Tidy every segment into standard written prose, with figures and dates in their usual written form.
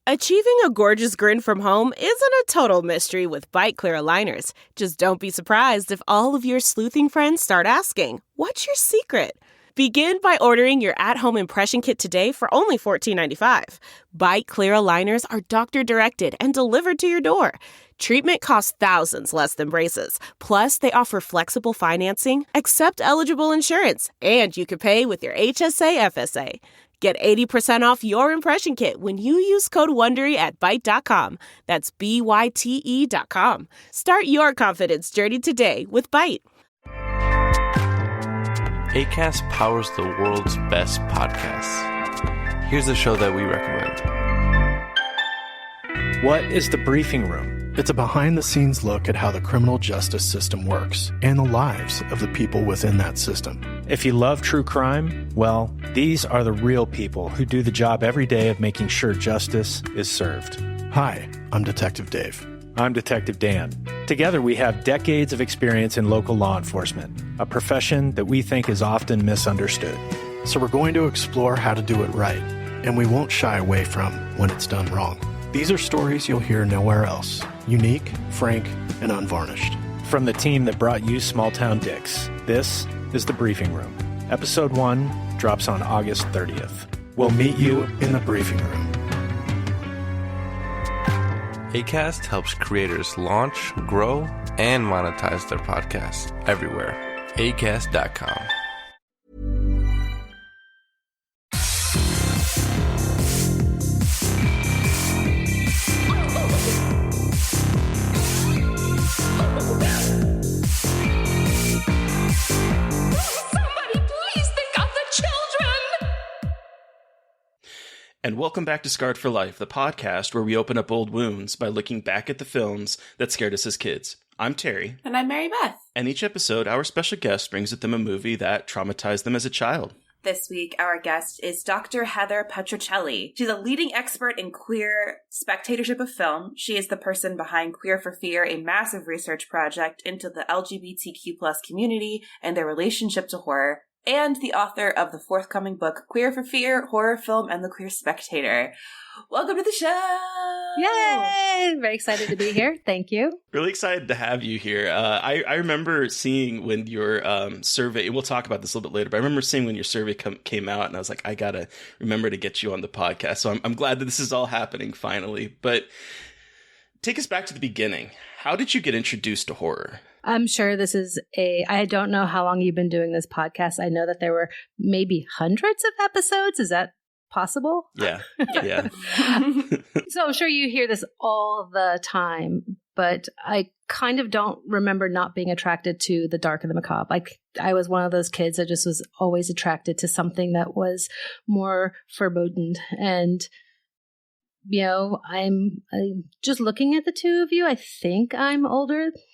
Achieving a gorgeous grin from home isn't a total mystery with Bite Clear aligners. Just don't be surprised if all of your sleuthing friends start asking, "What's your secret?" Begin by ordering your at-home impression kit today for only $14.95. Bite Clear aligners are doctor-directed and delivered to your door. Treatment costs thousands less than braces. Plus, they offer flexible financing, accept eligible insurance, and you can pay with your HSA FSA. Get 80% off your impression kit when you use code WONDERY at Byte.com. That's BYTE.com. Start your confidence journey today with Byte. Acast powers the world's best podcasts. Here's a show that we recommend. What is The Briefing Room? It's a behind-the-scenes look at how the criminal justice system works and the lives of the people within that system. If you love true crime, well, these are the real people who do the job every day of making sure justice is served. Hi, I'm Detective Dave. I'm Detective Dan. Together, we have decades of experience in local law enforcement, a profession that we think is often misunderstood. So we're going to explore how to do it right, and we won't shy away from when it's done wrong. These are stories you'll hear nowhere else. Unique, frank, and unvarnished. From the team that brought you Small Town Dicks, this is The Briefing Room. Episode 1 drops on August 30th. We'll meet you in the briefing room. Acast helps creators launch, grow, and monetize their podcasts everywhere. Acast.com. And welcome back to Scarred for Life, the podcast where we open up old wounds by looking back at the films that scared us as kids. I'm Terry. And I'm Mary Beth. And each episode, our special guest brings with them a movie that traumatized them as a child. This week, our guest is Dr. Heather Petrocelli. She's a leading expert in queer spectatorship of film. She is the person behind Queer for Fear, a massive research project into the LGBTQ+ community and their relationship to horror, and the author of the forthcoming book, Queer for Fear, Horror Film, and the Queer Spectator. Welcome to the show! Yay! Very excited to be here. Thank you. Really excited to have you here. I remember seeing when your survey, and we'll talk about this a little bit later, but I remember seeing when your survey came out, and I was like, I gotta remember to get you on the podcast. So I'm glad that this is all happening finally. But take us back to the beginning. How did you get introduced to horror? I'm sure this is I don't know how long you've been doing this podcast. I know that there were maybe hundreds of episodes. Is that possible? Yeah. Yeah. So I'm sure you hear this all the time, but I kind of don't remember not being attracted to the dark and the macabre. Like, I was one of those kids that just was always attracted to something that was more foreboding. And you know, I'm just looking at the two of you. I think I'm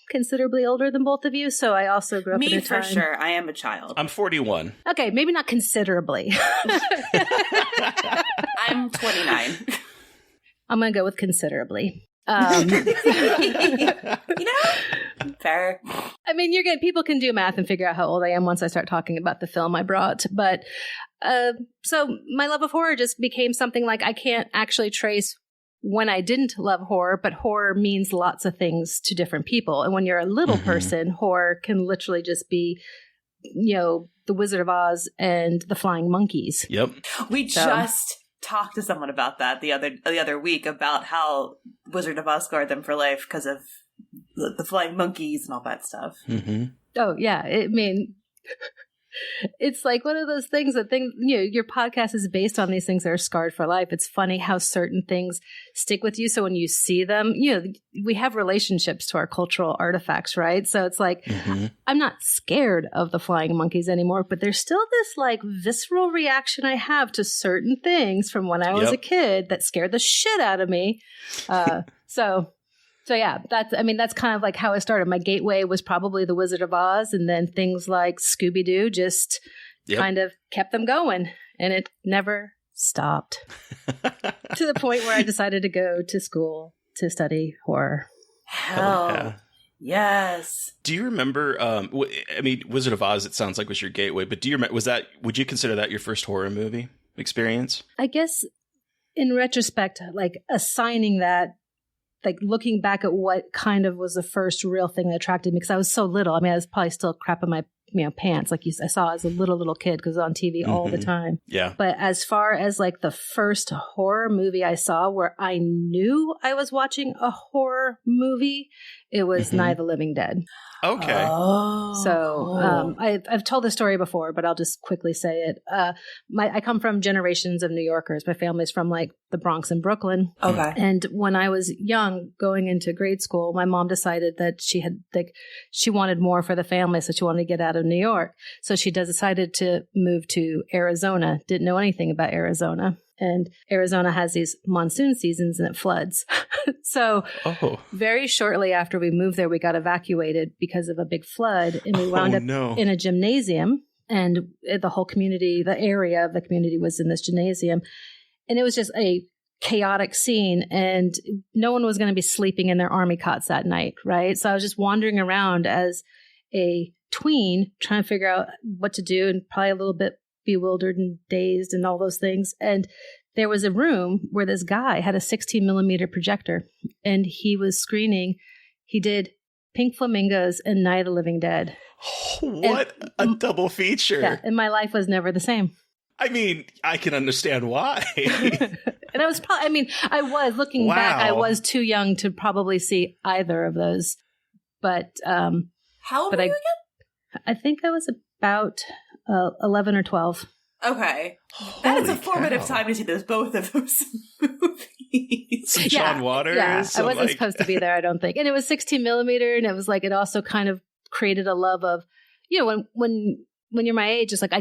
considerably older than both of you. So I also grew up in a time. Me, for sure. I am a child. I'm 41. Okay, maybe not considerably. I'm 29. I'm going to go with considerably. You know? Fair. I mean, people can do math and figure out how old I am once I start talking about the film I brought. But so my love of horror just became something like I can't actually trace when I didn't love horror, but horror means lots of things to different people. And when you're a little person, horror can literally just be, you know, The Wizard of Oz and the Flying Monkeys. Yep. We just talked to someone about that the other week, about how Wizard of Oz scarred them for life because of the flying monkeys and all that stuff. Mm-hmm. Oh yeah, I mean, it's like one of those things that your podcast is based on these things that are scarred for life. It's funny how certain things stick with you. So when you see them, we have relationships to our cultural artifacts, right? So it's like, I'm not scared of the flying monkeys anymore, but there's still this like visceral reaction I have to certain things from when I was a kid that scared the shit out of me. So yeah, that's kind of like how I started. My gateway was probably The Wizard of Oz, and then things like Scooby-Doo just kind of kept them going, and it never stopped. To the point where I decided to go to school to study horror. Hell yes. Do you remember, Wizard of Oz, it sounds like was your gateway, but do you remember, would you consider that your first horror movie experience? I guess in retrospect, like assigning that, like looking back at what kind of was the first real thing that attracted me, because I was so little. I mean, I was probably still crapping my pants, like I saw as a little kid, because it was on TV all the time. Yeah. But as far as like the first horror movie I saw where I knew I was watching a horror movie, it was Night of the Living Dead. Okay. Oh. So I've told the story before, but I'll just quickly say it. I come from generations of New Yorkers. My family's from like the Bronx and Brooklyn. Okay. And when I was young, going into grade school, my mom decided that she wanted more for the family, so she wanted to get out of New York. So she decided to move to Arizona. Didn't know anything about Arizona. And Arizona has these monsoon seasons and it floods. So very shortly after we moved there, we got evacuated because of a big flood. And we wound up in a gymnasium. And the whole community, the area of the community was in this gymnasium. And it was just a chaotic scene. And no one was going to be sleeping in their army cots that night, right? So I was just wandering around as a tween trying to figure out what to do, and probably a little bit bewildered and dazed and all those things. And there was a room where this guy had a 16 millimeter projector and he was screening. He did Pink Flamingos and Night of the Living Dead. What a double feature. Yeah, and my life was never the same. I mean, I can understand why. And I was probably, I was looking back, I was too young to probably see either of those. But how old were you again? I think I was about 11 or 12. Okay. That is a formative time to see both of those movies. Some John Waters. Yeah, I wasn't supposed to be there, I don't think. And it was 16 millimeter, and it was like, it also kind of created a love of, when you're my age, it's like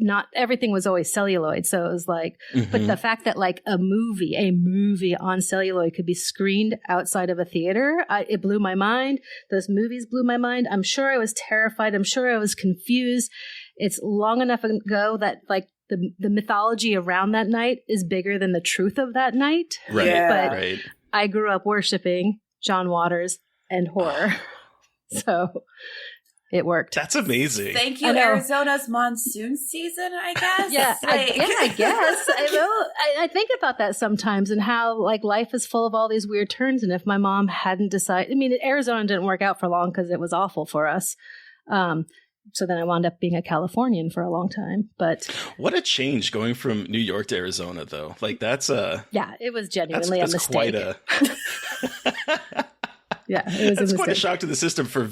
not everything was always celluloid. So it was like, but the fact that like a movie on celluloid could be screened outside of a theater, it blew my mind. Those movies blew my mind. I'm sure I was terrified. I'm sure I was confused. It's long enough ago that like the mythology around that night is bigger than the truth of that night. Right. Yeah. Right. I grew up worshiping John Waters and horror. So it worked. That's amazing. Thank you, Arizona's monsoon season, I guess. Yeah, I guess. I think about that sometimes, and how like life is full of all these weird turns. And if my mom hadn't decided, Arizona didn't work out for long because it was awful for us. So then I wound up being a Californian for a long time. But what a change going from New York to Arizona, though. Like that's it was genuinely a mistake. Quite a. Yeah, it was That's quite a shock to the system for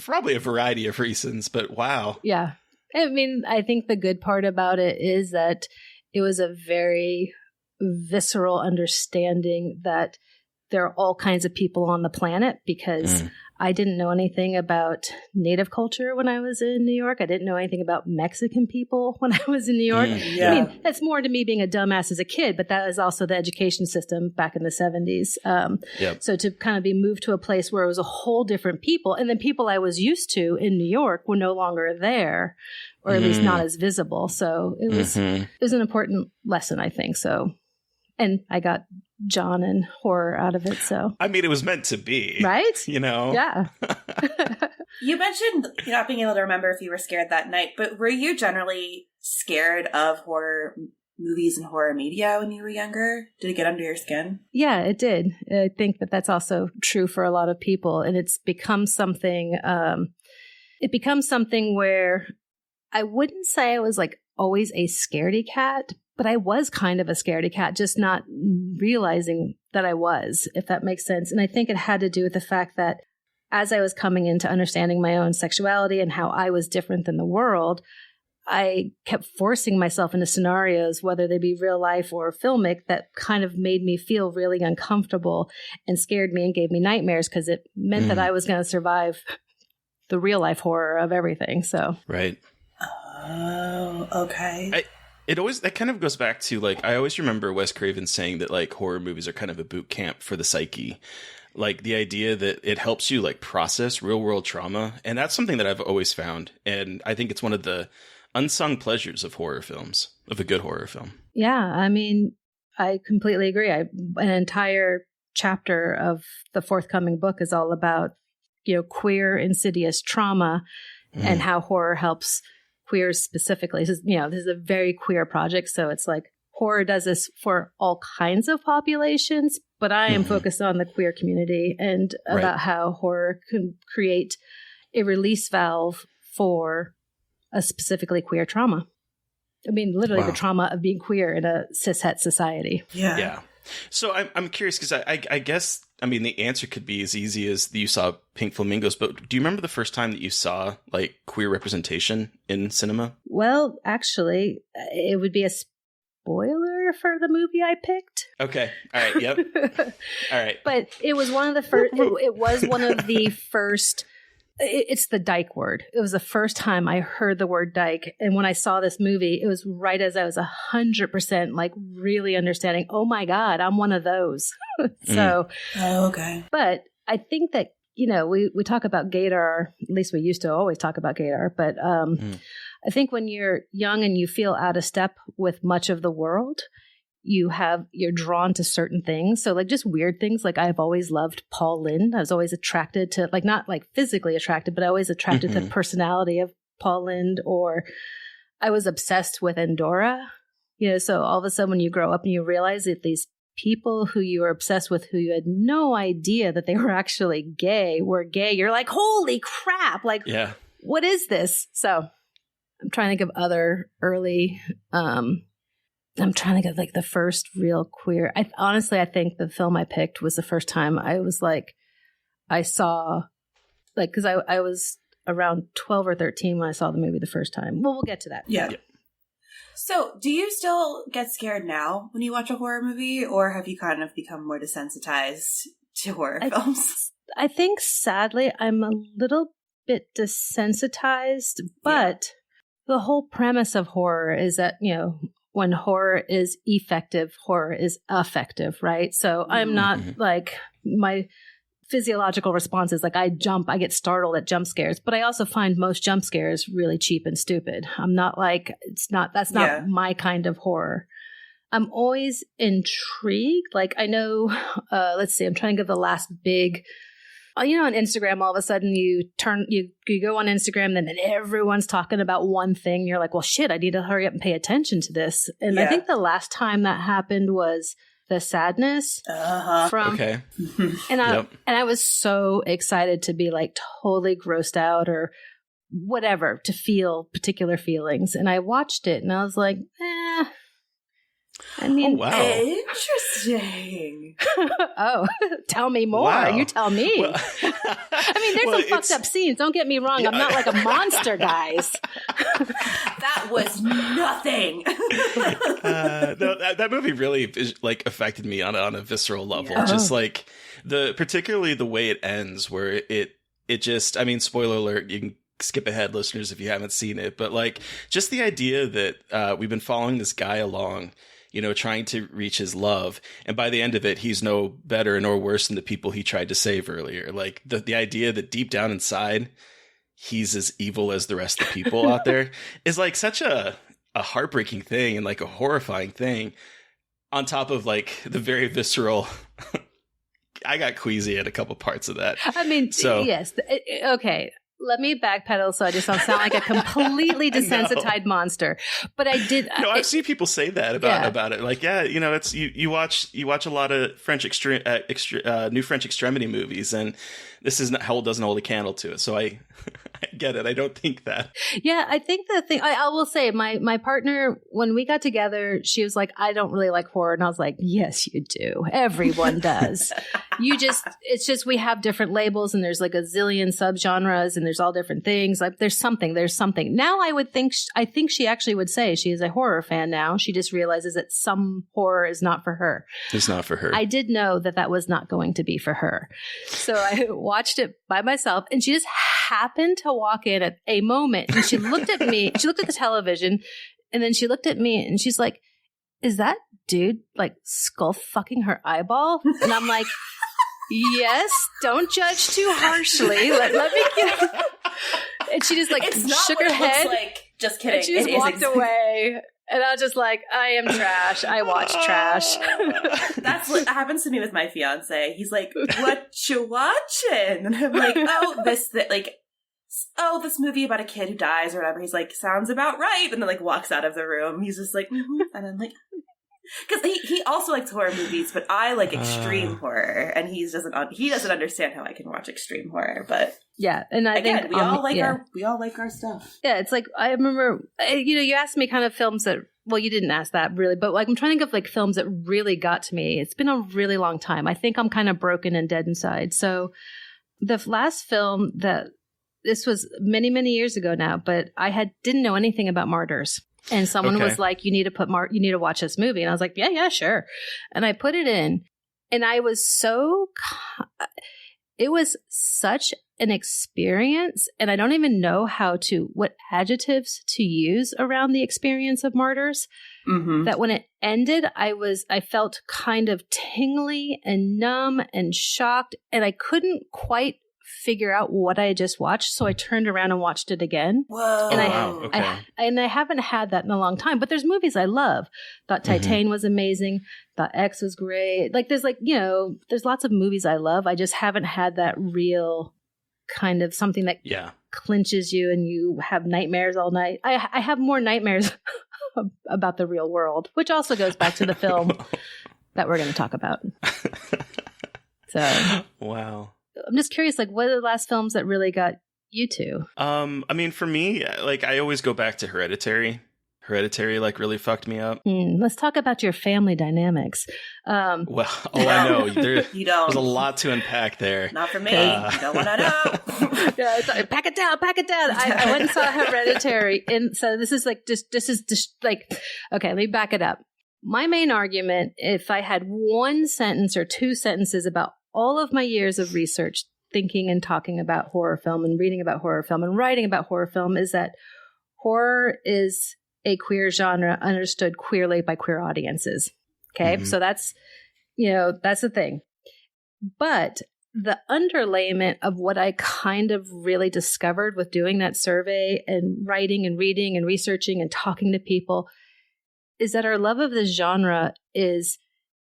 probably a variety of reasons, but wow. Yeah. I think the good part about it is that it was a very visceral understanding that there are all kinds of people on the planet, because I didn't know anything about Native culture when I was in New York. I didn't know anything about Mexican people when I was in New York. Yeah. That's more to me being a dumbass as a kid, but that was also the education system back in the 70s. So to kind of be moved to a place where it was a whole different people, and then people I was used to in New York were no longer there, or at least not as visible. So it was an important lesson, I think. So, and I got John and horror out of it. So it was meant to be, right? Yeah. You mentioned not being able to remember if you were scared that night, but were you generally scared of horror movies and horror media when you were younger? Did it get under your skin? Yeah, it did. I think that's also true for a lot of people, and it's become something. It becomes something where I wouldn't say I was like always a scaredy cat, but I was kind of a scaredy cat, just not realizing that I was, if that makes sense. And I think it had to do with the fact that as I was coming into understanding my own sexuality and how I was different than the world, I kept forcing myself into scenarios, whether they be real life or filmic, that kind of made me feel really uncomfortable and scared me and gave me nightmares, because it meant that I was going to survive the real life horror of everything. So right. Oh, okay. That kind of goes back to, like, I always remember Wes Craven saying that, like, horror movies are kind of a boot camp for the psyche. Like, the idea that it helps you, like, process real world trauma. And that's something that I've always found. And I think it's one of the unsung pleasures of horror films, of a good horror film. Yeah, I completely agree. An entire chapter of the forthcoming book is all about, queer insidious trauma and how horror helps queers specifically. This is a very queer project, so it's like horror does this for all kinds of populations, but I am focused on the queer community and about how horror can create a release valve for a specifically queer trauma. I mean, literally the trauma of being queer in a cishet society. Yeah. So I'm curious because I guess, I mean, the answer could be as easy as you saw Pink Flamingos, but do you remember the first time that you saw like queer representation in cinema? Well, actually, it would be a spoiler for the movie I picked. Okay. All right. Yep. All right. But it was one of the first, it was one of the first, it's the dyke word. It was the first time I heard the word dyke. And when I saw this movie, it was right as I was 100% like really understanding, oh my God, I'm one of those. So, okay. But I think that, you know, we talk about gaydar, at least we used to always talk about gaydar, but I think when you're young and you feel out of step with much of the world, you're drawn to certain things. So like just weird things. Like I've always loved Paul Lynde. I was always attracted to, like, not like physically attracted, but I always attracted to the personality of Paul Lynde, or I was obsessed with Endora. You know, so all of a sudden when you grow up and you realize that these people who you were obsessed with, who you had no idea that they were actually gay, were gay, you're like, holy crap. Like, what is this? So I'm trying to think of other early, I'm trying to get like the first real queer. Honestly, I think the film I picked was the first time I was like, I saw, like, because I was around 12 or 13 when I saw the movie the first time. Well, we'll get to that. Yeah. So do you still get scared now when you watch a horror movie, or have you kind of become more desensitized to horror films? I think sadly I'm a little bit desensitized, but the whole premise of horror is that, you know, when horror is effective, horror is affective, right? So I'm not like, my physiological response is like I get startled at jump scares, but I also find most jump scares really cheap and stupid. I'm not like, that's not my kind of horror. I'm always intrigued. Like I know, let's see, I'm trying to give the last big, you know, on Instagram, all of a sudden you go on Instagram, and then everyone's talking about one thing. You're like, well, shit, I need to hurry up and pay attention to this. And I think the last time that happened was The Sadness from, and I was so excited to be like totally grossed out or whatever, to feel particular feelings. And I watched it and I was like, I mean, interesting. Oh, tell me more. Wow. You tell me. Well, I mean, there's some fucked up scenes. Don't get me wrong. Yeah. I'm not like a monster, guys. That was nothing. No, that movie really like affected me on a visceral level. Yeah. Just like particularly the way it ends, where it just, I mean, spoiler alert, you can skip ahead, listeners, if you haven't seen it, but like just the idea that we've been following this guy along, you know, trying to reach his love, and by the end of it, he's no better nor worse than the people he tried to save earlier. Like the idea that deep down inside, he's as evil as the rest of the people out there is like such a heartbreaking thing and like a horrifying thing, on top of like the very visceral. I got queasy at a couple parts of that. I mean, yes. Okay. Let me backpedal so I just don't sound like a completely desensitized monster. But I did. No, I've seen people say that about it. Like, yeah, you know, it's you watch a lot of new French extremity movies, and this is not doesn't hold a candle to it. So I get it. I don't think that. Yeah, I think the thing I will say, my partner, when we got together, she was like, I don't really like horror, and I was like, yes, you do. Everyone does. It's just we have different labels, and there's like a zillion subgenres, and there's all different things. Like there's something. Now I think she actually would say she is a horror fan now. She just realizes that some horror is not for her. It's not for her. I did know that was not going to be for her. So I watched it by myself, and she just happened to walk in at a moment, and she looked at me, she looked at the television, and then she looked at me, and she's like, is that dude like skull fucking her eyeball? And I'm like, yes, don't judge too harshly. Let me get. And she just like shook her head. Like, just kidding. And she just walked away. And I was just like, I am trash. I watch trash. That's what happens to me with my fiance. He's like, what you watching? And I'm like, this movie about a kid who dies or whatever. He's like, sounds about right. And then like walks out of the room. He's just like, and I'm like, Because he also likes horror movies, but I like extreme horror, and he doesn't understand how I can watch extreme horror. But yeah, and I think we all like our stuff. Yeah, it's like I remember, you asked me kind of films that. Well, you didn't ask that really, but like I'm trying to think of like films that really got to me. It's been a really long time. I think I'm kind of broken and dead inside. So the last film this was many, many years ago now, but I didn't know anything about Martyrs. And someone was like, you need to watch this movie. And I was like, yeah, sure. And I put it in, and it was such an experience. And I don't even know what adjectives to use around the experience of Martyrs. Mm-hmm. That when it ended, I felt kind of tingly and numb and shocked. And I couldn't quite figure out what I had just watched, so I turned around and watched it again. Whoa! And I haven't had that in a long time. But there's movies I love. Thought Titan was amazing. Thought X was great. Like there's there's lots of movies I love. I just haven't had that real kind of something that clinches you and you have nightmares all night. I have more nightmares about the real world, which also goes back to the film that we're going to talk about. So wow. I'm just curious, like, what are the last films that really got you to? I mean, for me, like, I always go back to Hereditary. Hereditary, like, really fucked me up. Let's talk about your family dynamics. I know. There's a lot to unpack there. Not for me. You don't want to know. Pack it down. I went and saw Hereditary. And so this is okay, let me back it up. My main argument, if I had one sentence or two sentences about all of my years of research, thinking and talking about horror film and reading about horror film and writing about horror film, is that horror is a queer genre understood queerly by queer audiences. Okay. So that's the thing. But the underlayment of what I kind of really discovered with doing that survey and writing and reading and researching and talking to people is that our love of this genre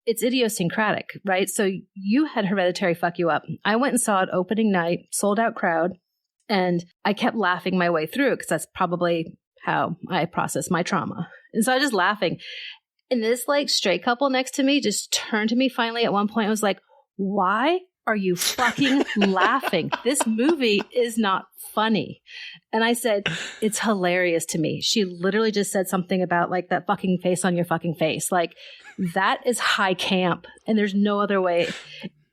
it's idiosyncratic, right? So you had Hereditary fuck you up. I went and saw it opening night, sold out crowd, and I kept laughing my way through because that's probably how I process my trauma. And so I was just laughing. And this like straight couple next to me just turned to me finally at one point and was like, why are you fucking laughing? This movie is not funny. And I said, it's hilarious to me. She literally just said something about like that fucking face on your fucking face. Like that is high camp and there's no other way.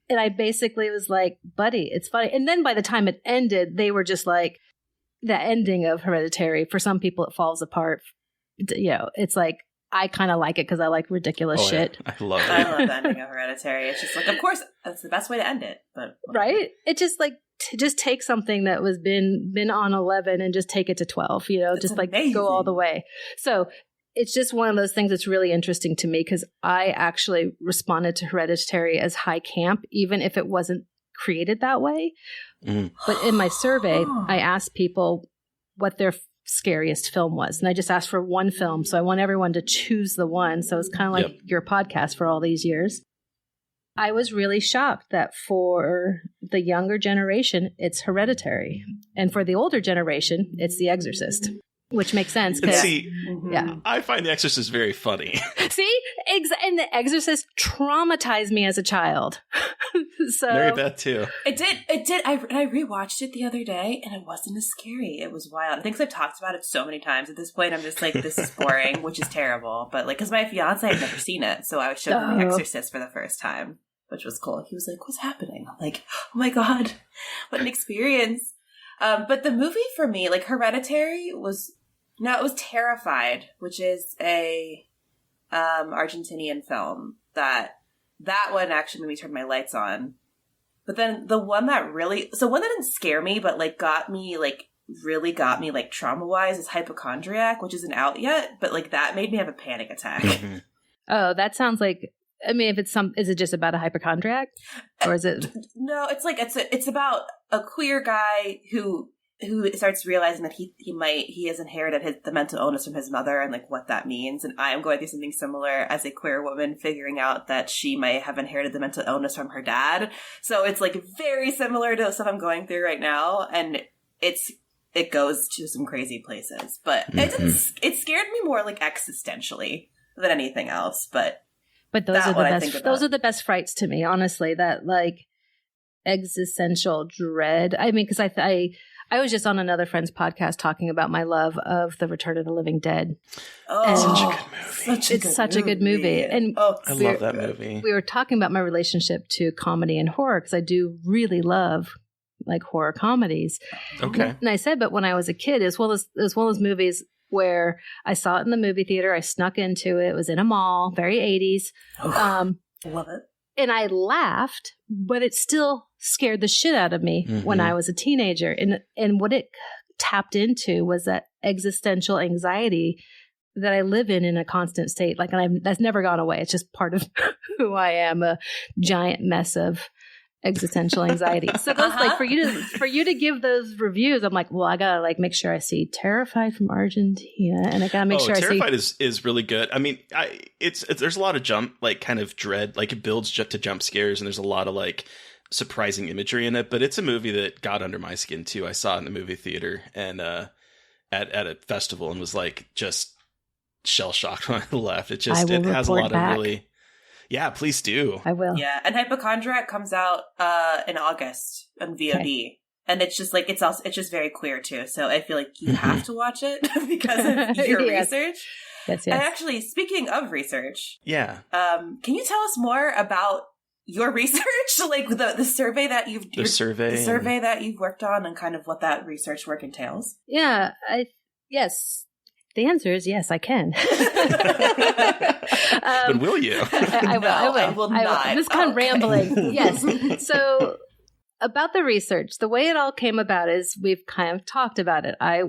And I basically was like, buddy, it's funny. And then by the time it ended, they were just like, the ending of Hereditary, for some people it falls apart. It's like, I kind of like it because I like ridiculous shit. Yeah. I love it. I love the ending of Hereditary. It's just like, of course, that's the best way to end it. But right? It just like just take something that was been on 11 and just take it to 12. It's just amazing. Like go all the way. So it's just one of those things that's really interesting to me because I actually responded to Hereditary as high camp, even if it wasn't created that way. But in my survey, I asked people what their scariest film was. And I just asked for one film. So I want everyone to choose the one. So it's kind of like your podcast for all these years. I was really shocked that for the younger generation, it's Hereditary. And for the older generation, it's The Exorcist. Which makes sense. I find The Exorcist very funny. See? And The Exorcist traumatized me as a child. So Mary Beth too. It did. I rewatched it the other day, and it wasn't as scary. It was wild. I think 'cause I've talked about it so many times at this point, I'm just like, this is boring, which is terrible. But like, because my fiance had never seen it, so I showed him The Exorcist for the first time, which was cool. He was like, "What's happening?" I'm like, "Oh my god, what an experience!" But the movie for me, like Hereditary, it was Terrified, which is a Argentinian film that one actually made me turn my lights on. But then the one that didn't scare me, but like really got me like trauma-wise is Hypochondriac, which isn't out yet, but like that made me have a panic attack. Mm-hmm. Oh, that sounds like, I mean, is it just about a hypochondriac? Or is it? No, it's like, it's about a queer guy who starts realizing that he has inherited the mental illness from his mother and like what that means. And I am going through something similar as a queer woman, figuring out that she might have inherited the mental illness from her dad. So it's like very similar to stuff I'm going through right now. And it goes to some crazy places, but it scared me more like existentially than anything else. But those are the best. Those are the best frights to me, honestly. That like existential dread. I mean, because I was just on another friend's podcast talking about my love of The Return of the Living Dead. Oh, such a good movie. It's such a good movie. And I love that movie. We were talking about my relationship to comedy and horror because I do really love like horror comedies. Okay. And I said, but when I was a kid, it was one of those movies where I saw it in the movie theater. I snuck into it. It was in a mall, very 80s. Love it. And I laughed, but it still scared the shit out of me when I was a teenager. And what it tapped into was that existential anxiety that I live in a constant state. Like, and that's never gone away. It's just part of who I am, a giant mess of existential anxiety. So those like for you to give those reviews, I'm like, well, I gotta like make sure I see Terrified from Argentina, and I gotta make sure Terrified I see. is really good. I mean, it's there's a lot of kind of dread, like it builds to jump scares, and there's a lot of like surprising imagery in it. But it's a movie that got under my skin too. I saw it in the movie theater and at a festival, and was like just shell shocked when I left. It has a lot of really. Yeah, please do. I will. Yeah, and Hypochondriac comes out in August on VOD, okay. And it's just like it's just very queer too. So I feel like you have to watch it because of your research. Yes. And actually, speaking of research, yeah, can you tell us more about your research, like the survey that the survey that you've worked on, and kind of what that research work entails? Yeah, yes. The answer is yes, I can. But will you? I will. I will not. I'm just kind of rambling. Yes. So about the research, the way it all came about is we've kind of talked about it. I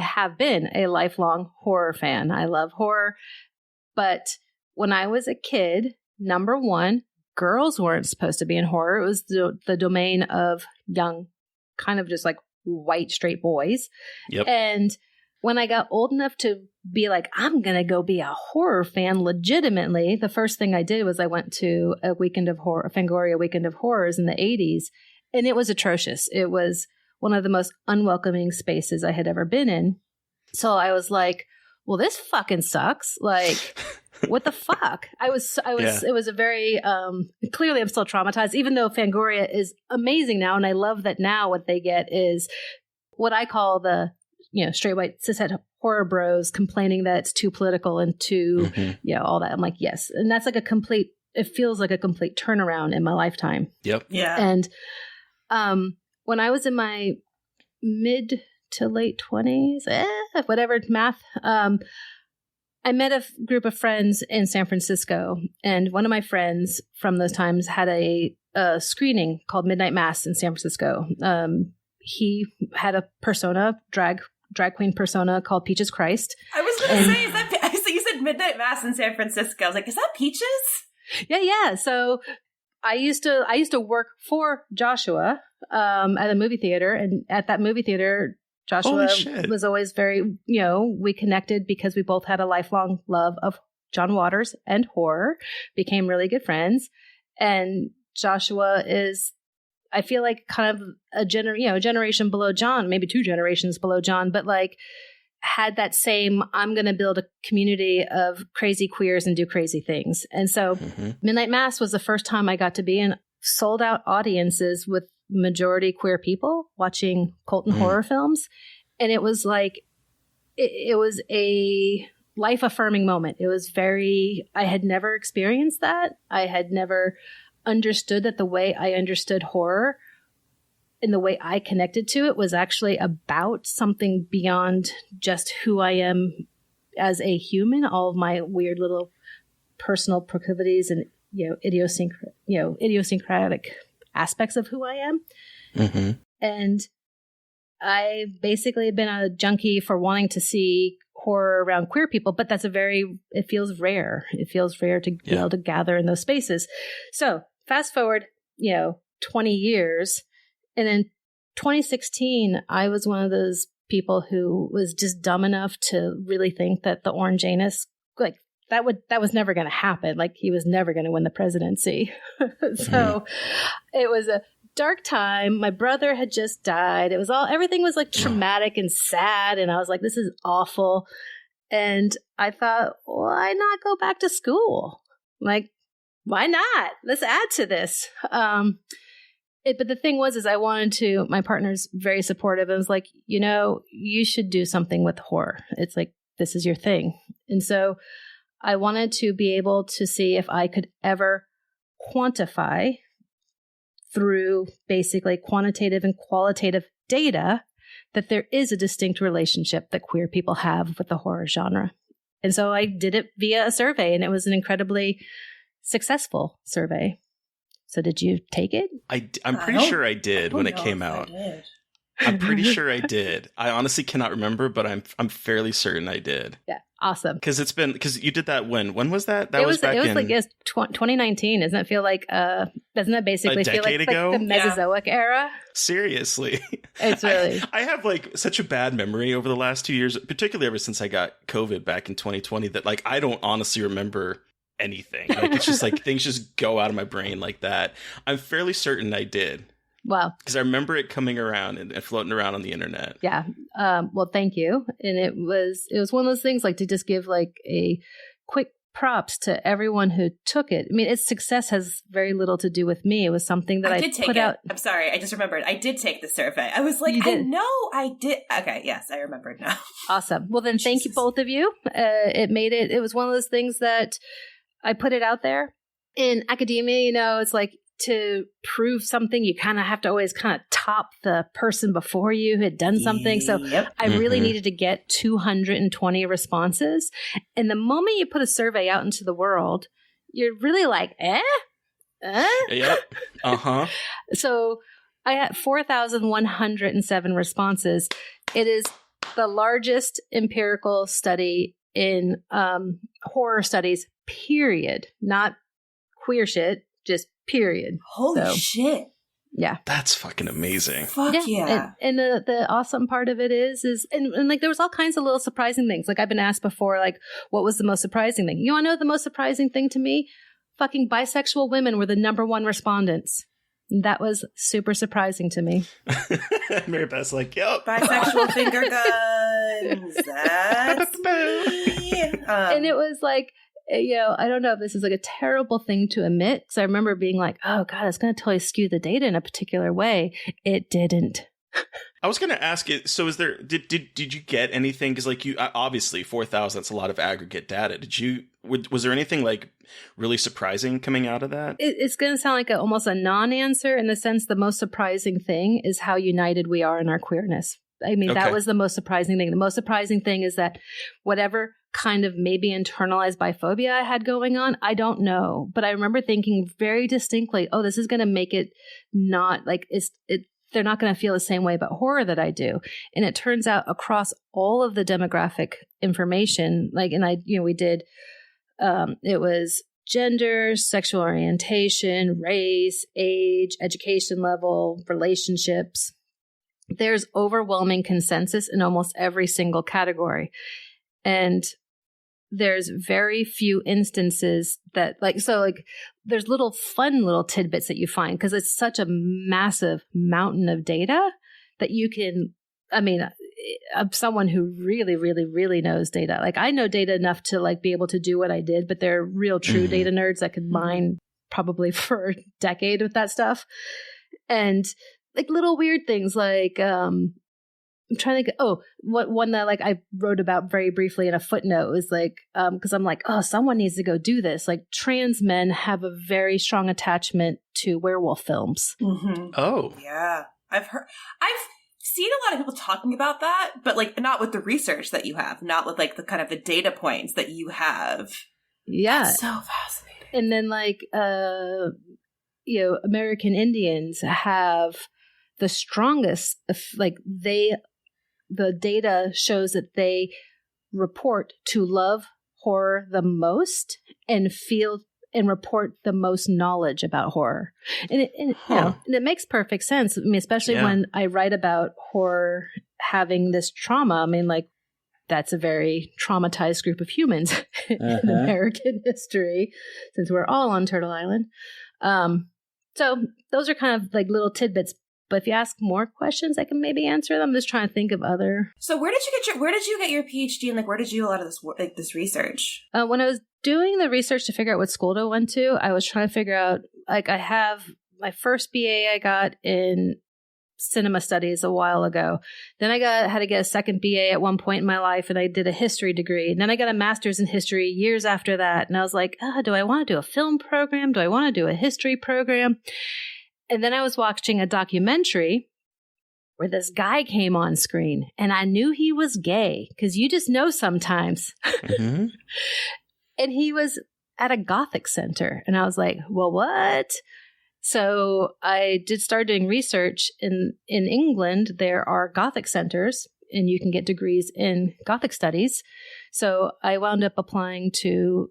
have been a lifelong horror fan. I love horror. But when I was a kid, number one, girls weren't supposed to be in horror. It was the domain of young, kind of just like white straight boys. Yep. And when I got old enough to be like, I'm going to go be a horror fan legitimately, the first thing I did was I went to a Fangoria Weekend of Horrors in the 80s, and it was atrocious. It was one of the most unwelcoming spaces I had ever been in. So I was like, well, this fucking sucks. Like, what the fuck? It was a very, clearly I'm still traumatized, even though Fangoria is amazing now. And I love that now what they get is what I call the, straight white cishet horror bros complaining that it's too political and too, all that. I'm like, yes. And that's like it feels like a complete turnaround in my lifetime. Yep. Yeah. And, when I was in my mid to late 20s, whatever math, I met a group of friends in San Francisco, and one of my friends from those times had a screening called Midnight Mass in San Francisco. He had a drag queen persona called Peaches Christ. I was going to say, so you said Midnight Mass in San Francisco. I was like, is that Peaches? Yeah. So I used to work for Joshua at a movie theater, and at that movie theater, Joshua was always very, we connected because we both had a lifelong love of John Waters and horror, became really good friends. And Joshua is, I feel like kind of a generation below John, maybe 2 generations below John, but like had that same, I'm going to build a community of crazy queers and do crazy things. And so Midnight Mass was the first time I got to be in sold out audiences with majority queer people watching cult and horror films. And it was like, it was a life affirming moment. It was I had never experienced that. I had never understood that the way I understood horror and the way I connected to it was actually about something beyond just who I am as a human, all of my weird little personal proclivities and, idiosyncratic aspects of who I am. Mm-hmm. And I basically have been a junkie for wanting to see horror around queer people, but it feels rare. It feels rare to be able to gather in those spaces. So fast forward, 20 years. And in 2016, I was one of those people who was just dumb enough to really think that the orange anus, like that was never going to happen. Like he was never going to win the presidency. So it was a dark time. My brother had just died. Everything was like traumatic and sad. And I was like, this is awful. And I thought, why not go back to school? Like, why not? Let's add to this. But the thing was, I wanted to, my partner's very supportive. I was like, you should do something with horror. It's like, this is your thing. And so I wanted to be able to see if I could ever quantify through basically quantitative and qualitative data that there is a distinct relationship that queer people have with the horror genre. And so I did it via a survey, and it was an incredibly successful survey. So did you take it? I'm pretty sure I did when it came out. I'm pretty sure I did. I honestly cannot remember, but I'm fairly certain I did. Yeah, awesome. Because you did that when was that? That was back in 2019. Doesn't it feel like doesn't that basically a decade ago? Like the Mesozoic era? Seriously. It's really I have like such a bad memory over the last 2 years, particularly ever since I got COVID back in 2020, that like I don't honestly remember anything. Like it's just like things just go out of my brain like that. I'm fairly certain I did. Wow. Because I remember it coming around and floating around on the internet. Yeah. Well, thank you. And it was one of those things like to just give like a quick props to everyone who took it. I mean, its success has very little to do with me. It was something that I did take put it. out. I'm sorry. I just remembered. I did take the survey. I was like, I know I did. Okay. Yes, I remembered now. Awesome. Well, then thank you, both of you. It was one of those things that I put it out there. In academia, it's like, to prove something, you kind of have to always kind of top the person before you who had done something. So I really needed to get 220 responses. And the moment you put a survey out into the world, you're really like, Yep. Uh-huh. So I had 4,107 responses. It is the largest empirical study in horror studies, period. Not queer shit, just period. Holy shit. Yeah. That's fucking amazing. Fuck yeah. And the awesome part of it is and like there was all kinds of little surprising things. Like I've been asked before, like, what was the most surprising thing? You want to know the most surprising thing to me? Fucking bisexual women were the #1 respondents. That was super surprising to me. Mary Beth's like, yep. Bisexual finger guns. That's me. And it was like, I don't know if this is like a terrible thing to admit, because I remember being like, oh God, it's going to totally skew the data in a particular way. It didn't. I was going to ask it. So did you get anything? Because like you, obviously 4,000, that's a lot of aggregate data. Was there anything like really surprising coming out of that? It's going to sound like almost a non-answer in the sense the most surprising thing is how united we are in our queerness. I mean, that was the most surprising thing. The most surprising thing is that whatever kind of maybe internalized biphobia I had going on, I don't know. But I remember thinking very distinctly, oh, this is going to make it not like they're not going to feel the same way about horror that I do. And it turns out across all of the demographic information, we did, it was gender, sexual orientation, race, age, education level, relationships. There's overwhelming consensus in almost every single category. And there's very few instances that there's little tidbits that you find because it's such a massive mountain of data that you can, I'm someone who really, really, really knows data. Like I know data enough to like be able to do what I did, but there are real true data nerds that could mine probably for a decade with that stuff. And like little weird things like, I'm trying to think. One that like I wrote about very briefly in a footnote was like, because I'm like, oh, someone needs to go do this. Like trans men have a very strong attachment to werewolf films. Mm-hmm. Oh, yeah. I've seen a lot of people talking about that, but like not with the research that you have, not with like the kind of the data points that you have. Yeah, that's so fascinating. And then like, American Indians have the strongest, the data shows that they report to love horror the most and feel and report the most knowledge about horror. And it makes perfect sense. I mean, especially when I write about horror having this trauma. I mean, like that's a very traumatized group of humans in American history, since we're all on Turtle Island. So those are kind of like little tidbits. But if you ask more questions, I can maybe answer them. I'm just trying to think of other. So where did you get your PhD, and like where did you do a lot of this this research? When I was doing the research to figure out what school to went to, I was trying to figure out, like, I have my first BA I got in cinema studies a while ago. Then I had to get a second BA at one point in my life, and I did a history degree. And then I got a master's in history years after that. And I was like, do I want to do a film program? Do I want to do a history program? And then I was watching a documentary where this guy came on screen, and I knew he was gay, because you just know sometimes. Mm-hmm. And he was at a Gothic center. And I was like, well, what? So I did start doing research. In England. There are Gothic centers, and you can get degrees in Gothic studies. So I wound up applying to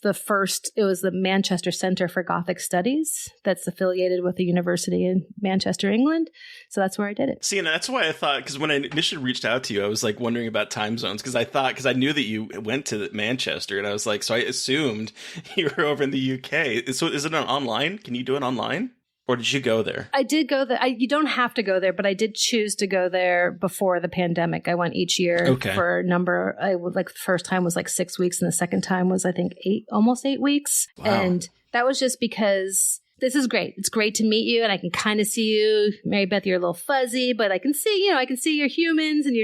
it was the Manchester Center for Gothic Studies that's affiliated with the university in Manchester, England. So that's where I did it. See, and that's why I thought, because when I initially reached out to you, I was like wondering about time zones, because I knew that you went to Manchester, and I was like, so I assumed you were over in the UK. So is it online? Can you do it online? Or did you go there? I did go there. You don't have to go there, but I did choose to go there before the pandemic. I went each year for a number. The first time was like 6 weeks, and the second time was, I think, almost 8 weeks. Wow. And that was just because this is great. It's great to meet you, and I can kind of see you. Mary Beth, you're a little fuzzy, but I can see, you're humans, and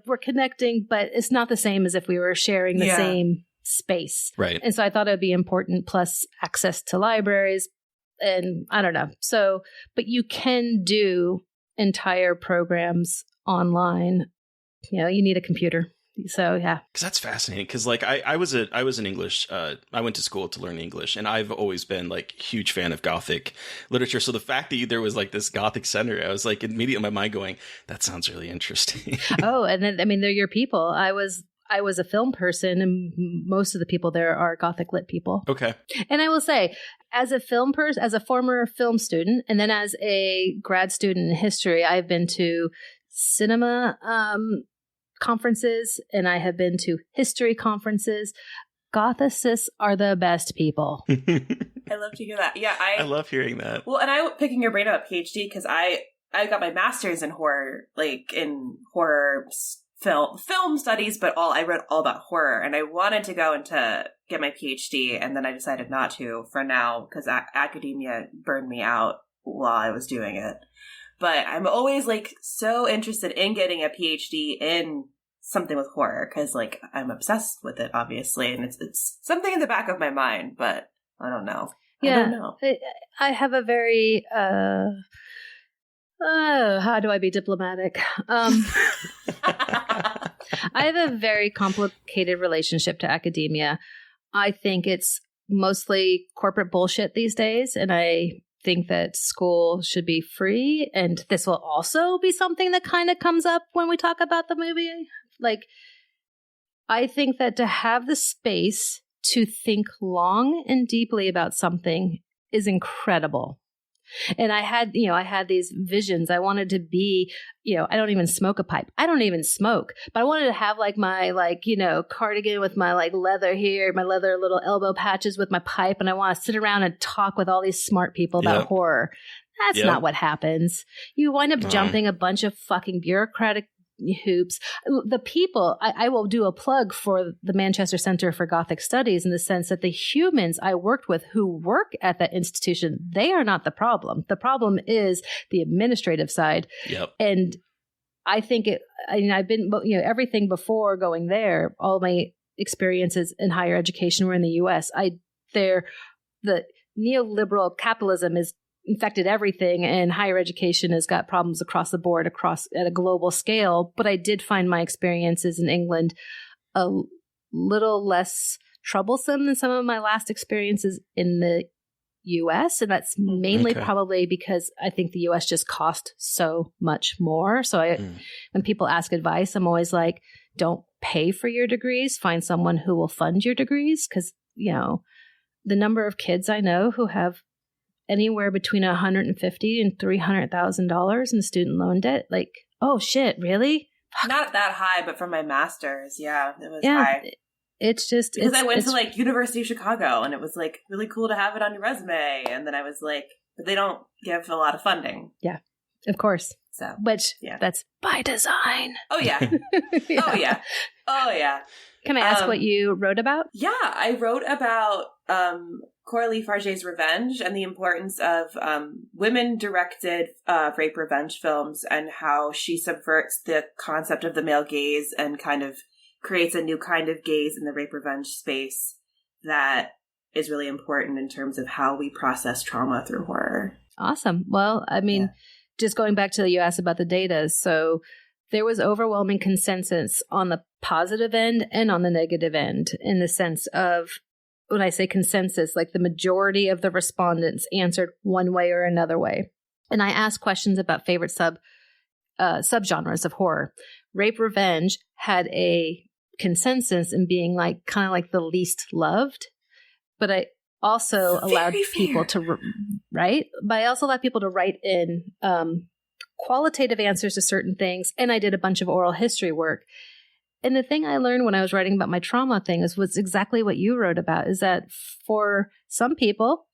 we're connecting, but it's not the same as if we were sharing the same space. Right. And so I thought it would be important, plus access to libraries. And I don't know. So, but you can do entire programs online. You need a computer. So, yeah. Because that's fascinating. Because like I was an English. I went to school to learn English, and I've always been like huge fan of Gothic literature. So the fact that there was like this Gothic center, I was like immediately in my mind going, that sounds really interesting. Oh, and then they're your people. I was a film person, and most of the people there are Gothic lit people. Okay. And I will say, as a film person, as a former film student, and then as a grad student in history, I've been to cinema conferences, and I have been to history conferences. Gothicists are the best people. I love to hear that. Yeah, I love hearing that. Well, and I picking your brain about PhD, because I got my master's in horror, like in horror film studies, but I read all about horror, and I wanted to go into get my PhD, and then I decided not to for now, because academia burned me out while I was doing it. But I'm always like so interested in getting a PhD in something with horror, because like I'm obsessed with it, obviously, and it's something in the back of my mind, but I don't know. Yeah, I don't know. I have a very how do I be diplomatic? I have a very complicated relationship to academia. I think it's mostly corporate bullshit these days, and I think that school should be free. And this will also be something that kind of comes up when we talk about the movie. Like, I think that to have the space to think long and deeply about something is incredible. And I had these visions. I wanted to be, I don't even smoke a pipe. I don't even smoke, but I wanted to have like my cardigan with my like leather here, my leather little elbow patches with my pipe. And I want to sit around and talk with all these smart people about horror. That's not what happens. You wind up jumping a bunch of fucking bureaucratic hoops. The people, I will do a plug for the Manchester Center for Gothic Studies in the sense that the humans I worked with who work at that institution, they are not the problem. The problem is the administrative side. Yep. And I think I've been, everything before going there, all my experiences in higher education were in the US. The neoliberal capitalism is infected everything, and higher education has got problems across the board, at a global scale. But I did find my experiences in England a little less troublesome than some of my last experiences in the US. And that's mainly probably because I think the US just cost so much more. So when people ask advice, I'm always like, don't pay for your degrees, find someone who will fund your degrees. Because, the number of kids I know who have anywhere between $150,000 and $300,000 in student loan debt. Like, oh shit, really? Not that high, but for my master's, it was high. It's just because I went to like University of Chicago, and it was like really cool to have it on your resume. And then I was like, but they don't give a lot of funding. Yeah. Of course. So, which that's by design. Oh, yeah. Oh, yeah. Oh, yeah. Can I ask what you wrote about? Yeah, I wrote about Coralie Farge's Revenge and the importance of women-directed rape revenge films and how she subverts the concept of the male gaze and kind of creates a new kind of gaze in the rape revenge space that is really important in terms of how we process trauma through horror. Awesome. Well, I mean, just going back to you asked about the data. So there was overwhelming consensus on the positive end and on the negative end, in the sense of, when I say consensus, like the majority of the respondents answered one way or another way. And I asked questions about favorite subgenres of horror. Rape revenge had a consensus in being like kind of like the least loved, but I also allowed people to write. But I also allowed people to write in qualitative answers to certain things, and I did a bunch of oral history work. And the thing I learned when I was writing about my trauma thing was exactly what you wrote about, is that for some people,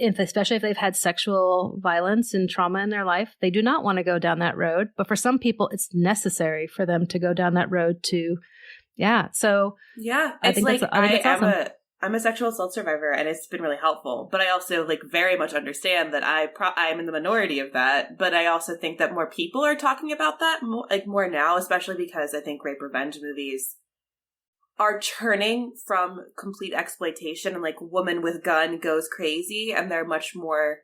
especially if they've had sexual violence and trauma in their life, they do not want to go down that road. But for some people, it's necessary for them to go down that road to, So I think that's awesome. I'm a sexual assault survivor, and it's been really helpful. But I also very much understand that I'm in the minority of that. But I also think that more people are talking about that more now, especially because I think rape revenge movies are turning from complete exploitation and woman with gun goes crazy, and they're much more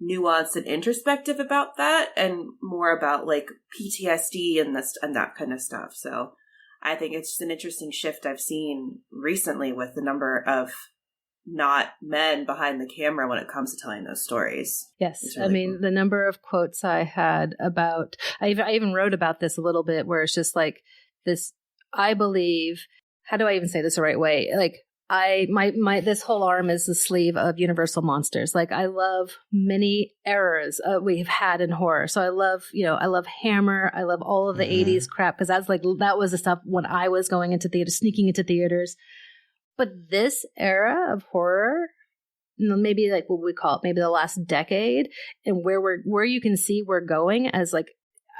nuanced and introspective about that, and more about PTSD and that kind of stuff. So I think it's just an interesting shift I've seen recently with the number of not men behind the camera when it comes to telling those stories. Yes. Really cool. The number of quotes I had about, I even wrote about this a little bit, where it's just this, I believe, how do I even say this the right way? This whole arm is the sleeve of Universal Monsters. I love many eras we've had in horror. So I love Hammer. I love all of the 80s crap, because that was the stuff when I was going into theater, sneaking into theaters. But this era of horror, maybe what we call it, maybe the last decade, and where you can see we're going as